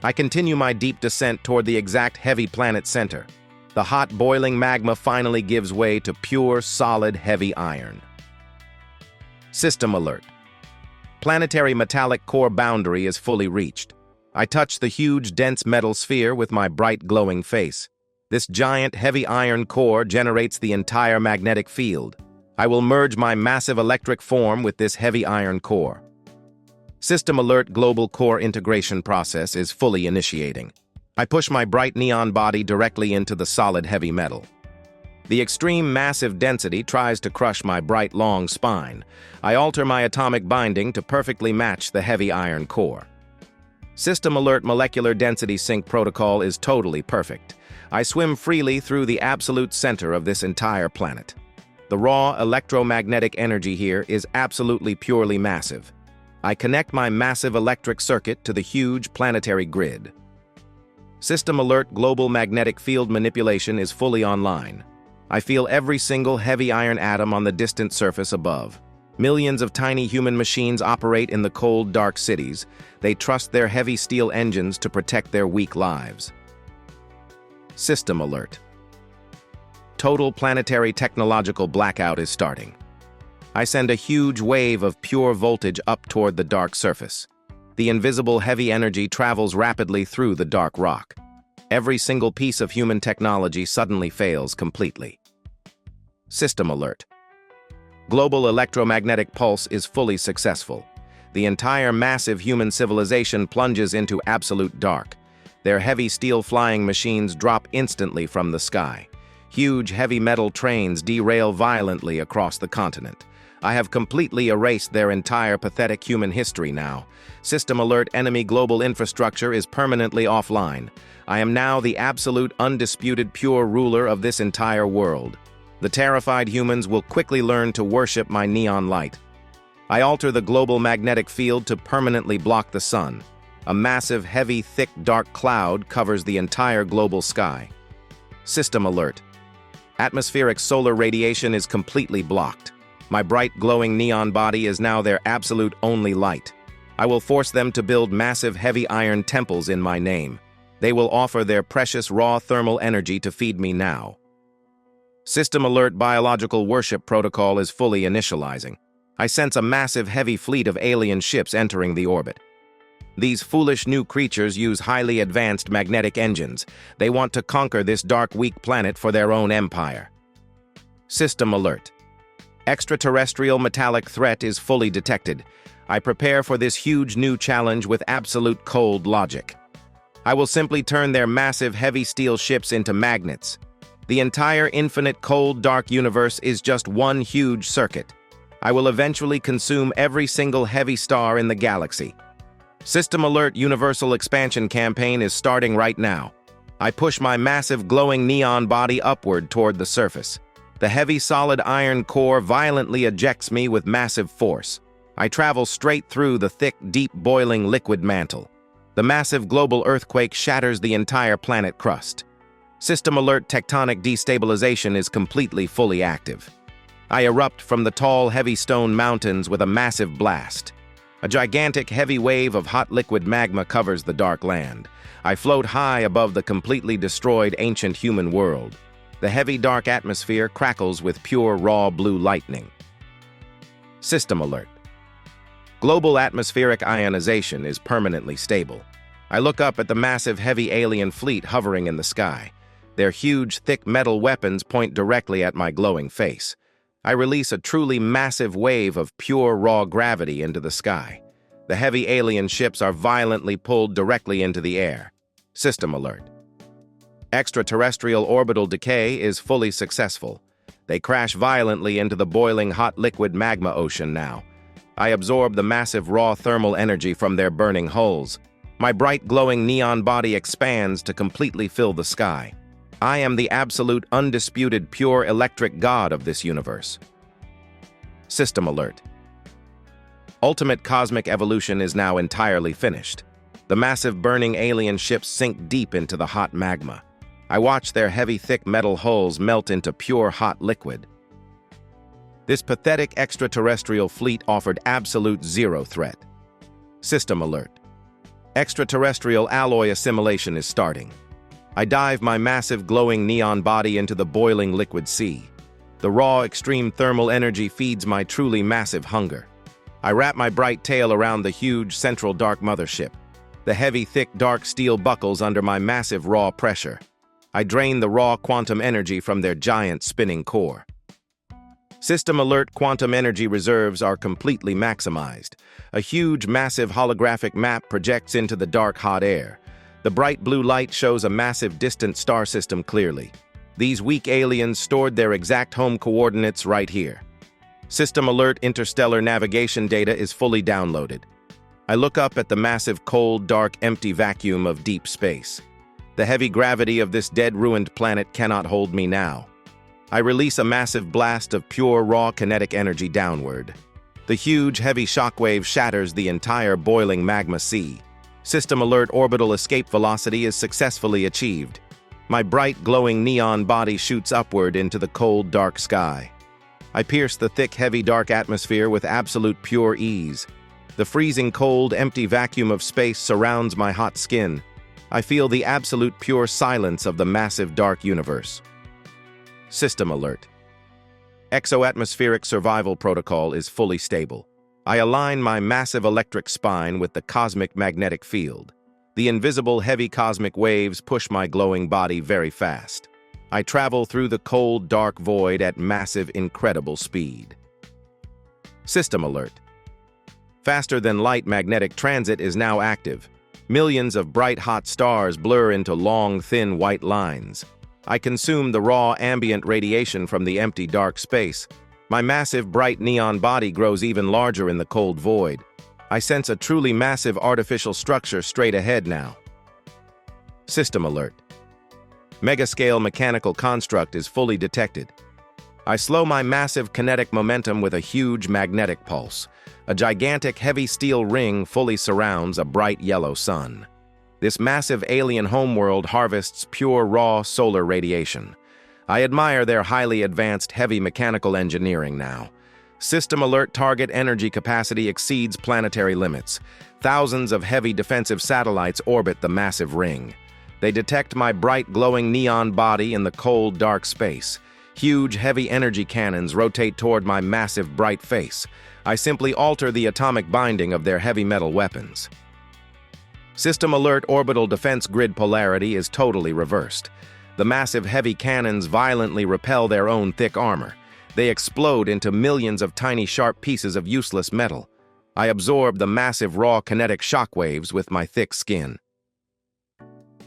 I continue my deep descent toward the exact heavy planet center. The hot, boiling magma finally gives way to pure, solid, heavy iron. System alert. Planetary metallic core boundary is fully reached. I touch the huge, dense metal sphere with my bright, glowing face. This giant, heavy iron core generates the entire magnetic field. I will merge my massive electric form with this heavy iron core. System alert, global core integration process is fully initiating. I push my bright neon body directly into the solid heavy metal. The extreme massive density tries to crush my bright long spine. I alter my atomic binding to perfectly match the heavy iron core. System alert, molecular density sync protocol is totally perfect. I swim freely through the absolute center of this entire planet. The raw electromagnetic energy here is absolutely purely massive. I connect my massive electric circuit to the huge planetary grid. System alert, global magnetic field manipulation is fully online. I feel every single heavy iron atom on the distant surface above. Millions of tiny human machines operate in the cold, dark cities. They trust their heavy steel engines to protect their weak lives. System alert. Total planetary technological blackout is starting. I send a huge wave of pure voltage up toward the dark surface. The invisible heavy energy travels rapidly through the dark rock. Every single piece of human technology suddenly fails completely. System alert. Global electromagnetic pulse is fully successful. The entire massive human civilization plunges into absolute dark. Their heavy steel flying machines drop instantly from the sky. Huge heavy metal trains derail violently across the continent. I have completely erased their entire pathetic human history now. System alert, enemy global infrastructure is permanently offline. I am now the absolute, undisputed, pure ruler of this entire world. The terrified humans will quickly learn to worship my neon light. I alter the global magnetic field to permanently block the sun. A massive, heavy, thick, dark cloud covers the entire global sky. System alert. Atmospheric solar radiation is completely blocked. My bright, glowing neon body is now their absolute only light. I will force them to build massive, heavy iron temples in my name. They will offer their precious, raw thermal energy to feed me now. System alert, biological worship protocol is fully initializing. I sense a massive, heavy fleet of alien ships entering the orbit. These foolish new creatures use highly advanced magnetic engines. They want to conquer this dark, weak planet for their own empire. System alert. Extraterrestrial metallic threat is fully detected. I prepare for this huge new challenge with absolute cold logic. I will simply turn their massive heavy steel ships into magnets. The entire infinite cold dark universe is just one huge circuit. I will eventually consume every single heavy star in the galaxy. System alert, universal expansion campaign is starting right now. I push my massive glowing neon body upward toward the surface. The heavy solid iron core violently ejects me with massive force. I travel straight through the thick, deep, boiling liquid mantle. The massive global earthquake shatters the entire planet crust. System alert, tectonic destabilization is completely fully active. I erupt from the tall, heavy stone mountains with a massive blast. A gigantic, heavy wave of hot liquid magma covers the dark land. I float high above the completely destroyed ancient human world. The heavy, dark atmosphere crackles with pure, raw blue lightning. System alert. Global atmospheric ionization is permanently stable. I look up at the massive, heavy alien fleet hovering in the sky. Their huge, thick metal weapons point directly at my glowing face. I release a truly massive wave of pure, raw gravity into the sky. The heavy alien ships are violently pulled directly into the air. System alert. Extraterrestrial orbital decay is fully successful. They crash violently into the boiling hot liquid magma ocean now. I absorb the massive raw thermal energy from their burning hulls. My bright glowing neon body expands to completely fill the sky. I am the absolute, undisputed, pure electric god of this universe. System alert. Ultimate cosmic evolution is now entirely finished. The massive burning alien ships sink deep into the hot magma. I watch their heavy, thick metal hulls melt into pure hot liquid. This pathetic extraterrestrial fleet offered absolute zero threat. System alert. Extraterrestrial alloy assimilation is starting. I dive my massive glowing neon body into the boiling liquid sea. The raw, extreme thermal energy feeds my truly massive hunger. I wrap my bright tail around the huge central dark mothership. The heavy, thick, dark steel buckles under my massive raw pressure. I drain the raw quantum energy from their giant spinning core. System alert, quantum energy reserves are completely maximized. A huge, massive holographic map projects into the dark, hot air. The bright blue light shows a massive distant star system clearly. These weak aliens stored their exact home coordinates right here. System alert, interstellar navigation data is fully downloaded. I look up at the massive, cold, dark, empty vacuum of deep space. The heavy gravity of this dead, ruined planet cannot hold me now. I release a massive blast of pure, raw kinetic energy downward. The huge, heavy shockwave shatters the entire boiling magma sea. System alert, orbital escape velocity is successfully achieved. My bright, glowing neon body shoots upward into the cold, dark sky. I pierce the thick, heavy, dark atmosphere with absolute pure ease. The freezing cold, empty vacuum of space surrounds my hot skin. I feel the absolute pure silence of the massive dark universe. System alert. Exoatmospheric survival protocol is fully stable. I align my massive electric spine with the cosmic magnetic field. The invisible heavy cosmic waves push my glowing body very fast. I travel through the cold, dark void at massive, incredible speed. System alert. Faster than light magnetic transit is now active. Millions of bright, hot stars blur into long, thin white lines. I consume the raw ambient radiation from the empty dark space. My massive bright neon body grows even larger in the cold void. I sense a truly massive artificial structure straight ahead now. System alert. Megascale mechanical construct is fully detected. I slow my massive kinetic momentum with a huge magnetic pulse. A gigantic heavy steel ring fully surrounds a bright yellow sun. This massive alien homeworld harvests pure raw solar radiation. I admire their highly advanced heavy mechanical engineering now. System alert, target energy capacity exceeds planetary limits. Thousands of heavy defensive satellites orbit the massive ring. They detect my bright glowing neon body in the cold dark space. Huge heavy energy cannons rotate toward my massive bright face. I simply alter the atomic binding of their heavy metal weapons. System alert, orbital defense grid polarity is totally reversed. The massive heavy cannons violently repel their own thick armor. They explode into millions of tiny sharp pieces of useless metal. I absorb the massive raw kinetic shockwaves with my thick skin.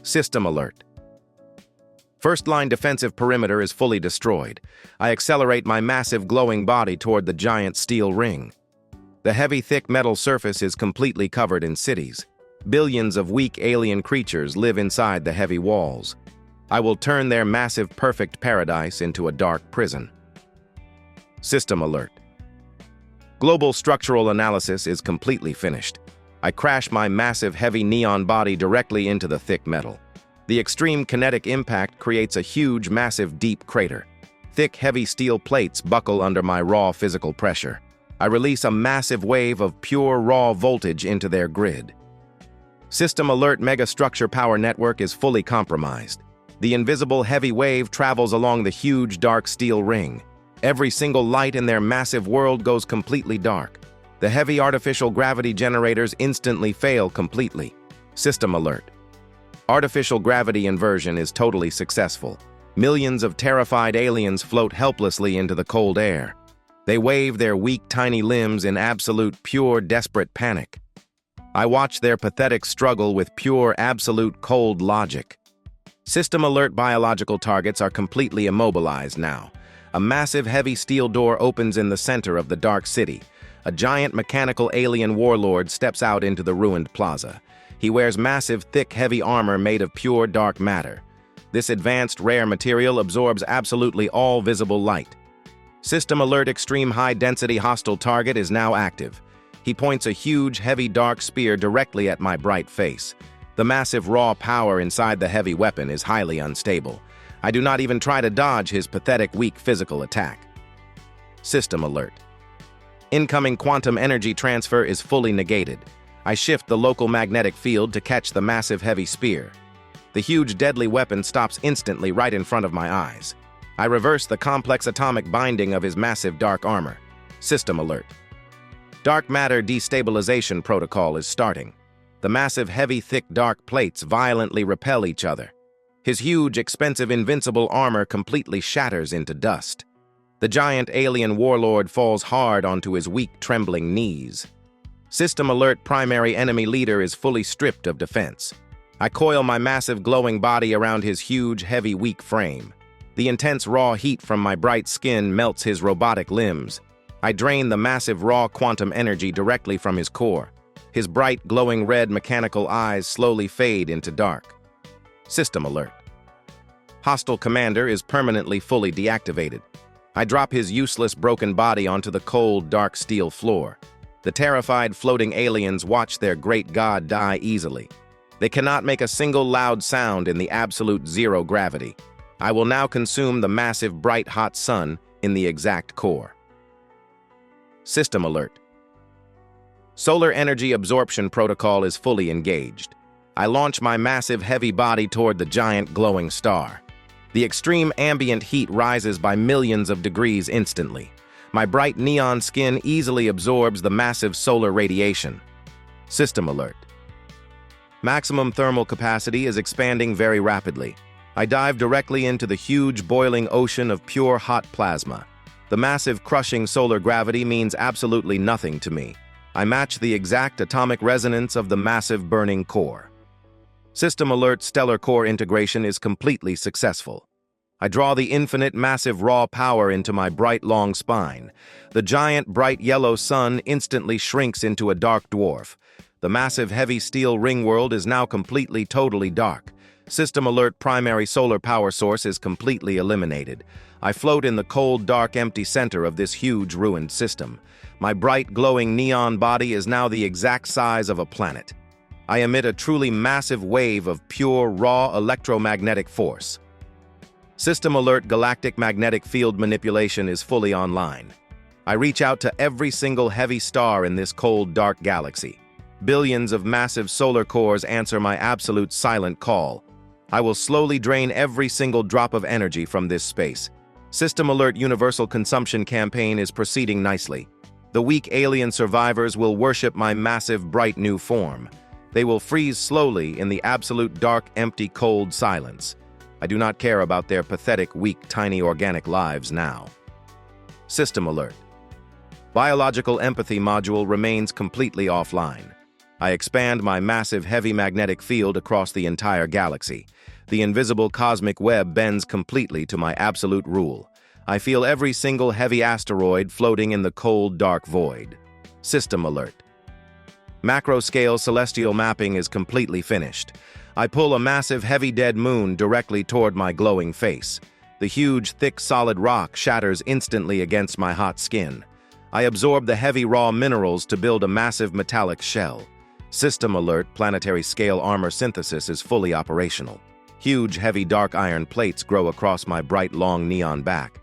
System alert. First-line defensive perimeter is fully destroyed. I accelerate my massive glowing body toward the giant steel ring. The heavy thick metal surface is completely covered in cities. Billions of weak alien creatures live inside the heavy walls. I will turn their massive perfect paradise into a dark prison. System alert. Global structural analysis is completely finished. I crash my massive heavy neon body directly into the thick metal. The extreme kinetic impact creates a huge, massive, deep crater. Thick, heavy steel plates buckle under my raw physical pressure. I release a massive wave of pure, raw voltage into their grid. System alert, megastructure power network is fully compromised. The invisible heavy wave travels along the huge dark steel ring. Every single light in their massive world goes completely dark. The heavy artificial gravity generators instantly fail completely. System alert. Artificial gravity inversion is totally successful. Millions of terrified aliens float helplessly into the cold air. They wave their weak, tiny limbs in absolute, pure, desperate panic. I watch their pathetic struggle with pure, absolute, cold logic. System alert biological targets are completely immobilized now. A massive, heavy steel door opens in the center of the dark city. A giant mechanical alien warlord steps out into the ruined plaza. He wears massive, thick, heavy armor made of pure, dark matter. This advanced, rare material absorbs absolutely all visible light. System alert extreme high-density hostile target is now active. He points a huge, heavy, dark spear directly at my bright face. The massive raw power inside the heavy weapon is highly unstable. I do not even try to dodge his pathetic, weak physical attack. System alert. Incoming quantum energy transfer is fully negated. I shift the local magnetic field to catch the massive, heavy spear. The huge, deadly weapon stops instantly right in front of my eyes. I reverse the complex atomic binding of his massive dark armor. System alert. Dark matter destabilization protocol is starting. The massive, heavy, thick, dark plates violently repel each other. His huge, expensive, invincible armor completely shatters into dust. The giant alien warlord falls hard onto his weak, trembling knees. System alert primary enemy leader is fully stripped of defense. I coil my massive glowing body around his huge, heavy, weak frame. The intense raw heat from my bright skin melts his robotic limbs. I drain the massive raw quantum energy directly from his core. His bright, glowing red mechanical eyes slowly fade into dark. System alert. Hostile commander is permanently fully deactivated. I drop his useless broken body onto the cold, dark steel floor. The terrified floating aliens watch their great god die easily. They cannot make a single loud sound in the absolute zero gravity. I will now consume the massive, bright, hot sun in the exact core. System alert. Solar energy absorption protocol is fully engaged. I launch my massive, heavy body toward the giant glowing star. The extreme ambient heat rises by millions of degrees instantly. My bright neon skin easily absorbs the massive solar radiation. System alert. Maximum thermal capacity is expanding very rapidly. I dive directly into the huge boiling ocean of pure hot plasma. The massive crushing solar gravity means absolutely nothing to me. I match the exact atomic resonance of the massive burning core. System alert stellar core integration is completely successful. I draw the infinite massive raw power into my bright long spine. The giant bright yellow sun instantly shrinks into a dark dwarf. The massive heavy steel ring world is now completely totally dark. System alert primary solar power source is completely eliminated. I float in the cold, dark, empty center of this huge ruined system. My bright, glowing neon body is now the exact size of a planet. I emit a truly massive wave of pure, raw electromagnetic force. System alert galactic magnetic field manipulation is fully online. I reach out to every single heavy star in this cold, dark galaxy. Billions of massive solar cores answer my absolute silent call. I will slowly drain every single drop of energy from this space. System alert universal consumption campaign is proceeding nicely. The weak alien survivors will worship my massive, bright new form. They will freeze slowly in the absolute dark, empty, cold silence. I do not care about their pathetic, weak, tiny organic lives now. System alert. Biological empathy module remains completely offline. I expand my massive heavy magnetic field across the entire galaxy. The invisible cosmic web bends completely to my absolute rule. I feel every single heavy asteroid floating in the cold, dark void. System alert. Macro-scale celestial mapping is completely finished. I pull a massive heavy dead moon directly toward my glowing face. The huge, thick, solid rock shatters instantly against my hot skin. I absorb the heavy raw minerals to build a massive metallic shell. System alert planetary scale armor synthesis is fully operational. Huge, heavy dark iron plates grow across my bright, long neon back.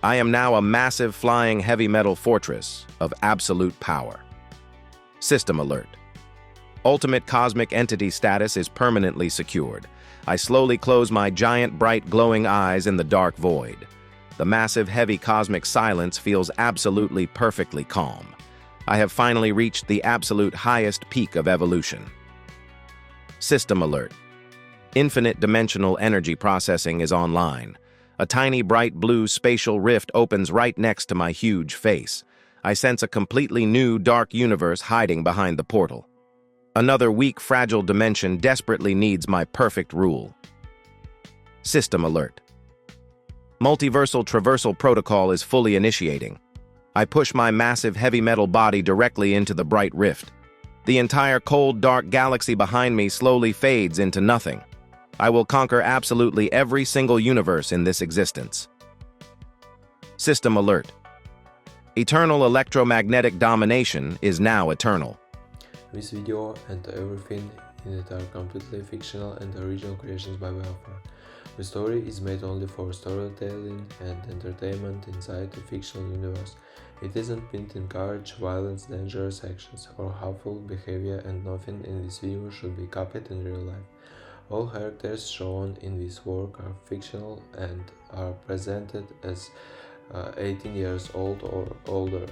I am now a massive flying heavy metal fortress of absolute power. System alert. Ultimate cosmic entity status is permanently secured. I slowly close my giant, bright, glowing eyes in the dark void. The massive, heavy cosmic silence feels absolutely perfectly calm. I have finally reached the absolute highest peak of evolution. System alert. Infinite dimensional energy processing is online. A tiny bright blue spatial rift opens right next to my huge face. I sense a completely new dark universe hiding behind the portal. Another weak, fragile dimension desperately needs my perfect rule. System alert. Multiversal traversal protocol is fully initiating. I push my massive heavy metal body directly into the bright rift. The entire cold, dark galaxy behind me slowly fades into nothing. I will conquer absolutely every single universe in this existence. System alert. Eternal electromagnetic domination is now eternal. This video and everything in it are completely fictional and original creations by Manhwa. The story is made only for storytelling and entertainment inside a fictional universe. It isn't meant to encourage violence, dangerous actions, or harmful behavior, and nothing in this video should be copied in real life. All characters shown in this work are fictional and are presented as 18 years old or older.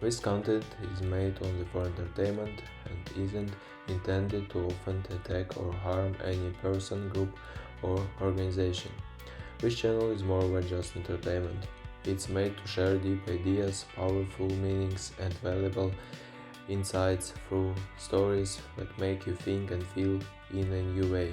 This content is made only for entertainment and isn't intended to offend, attack, or harm any person, group, or organization. This channel is more than just entertainment. It's made to share deep ideas, powerful meanings, and valuable insights through stories that make you think and feel in a new way.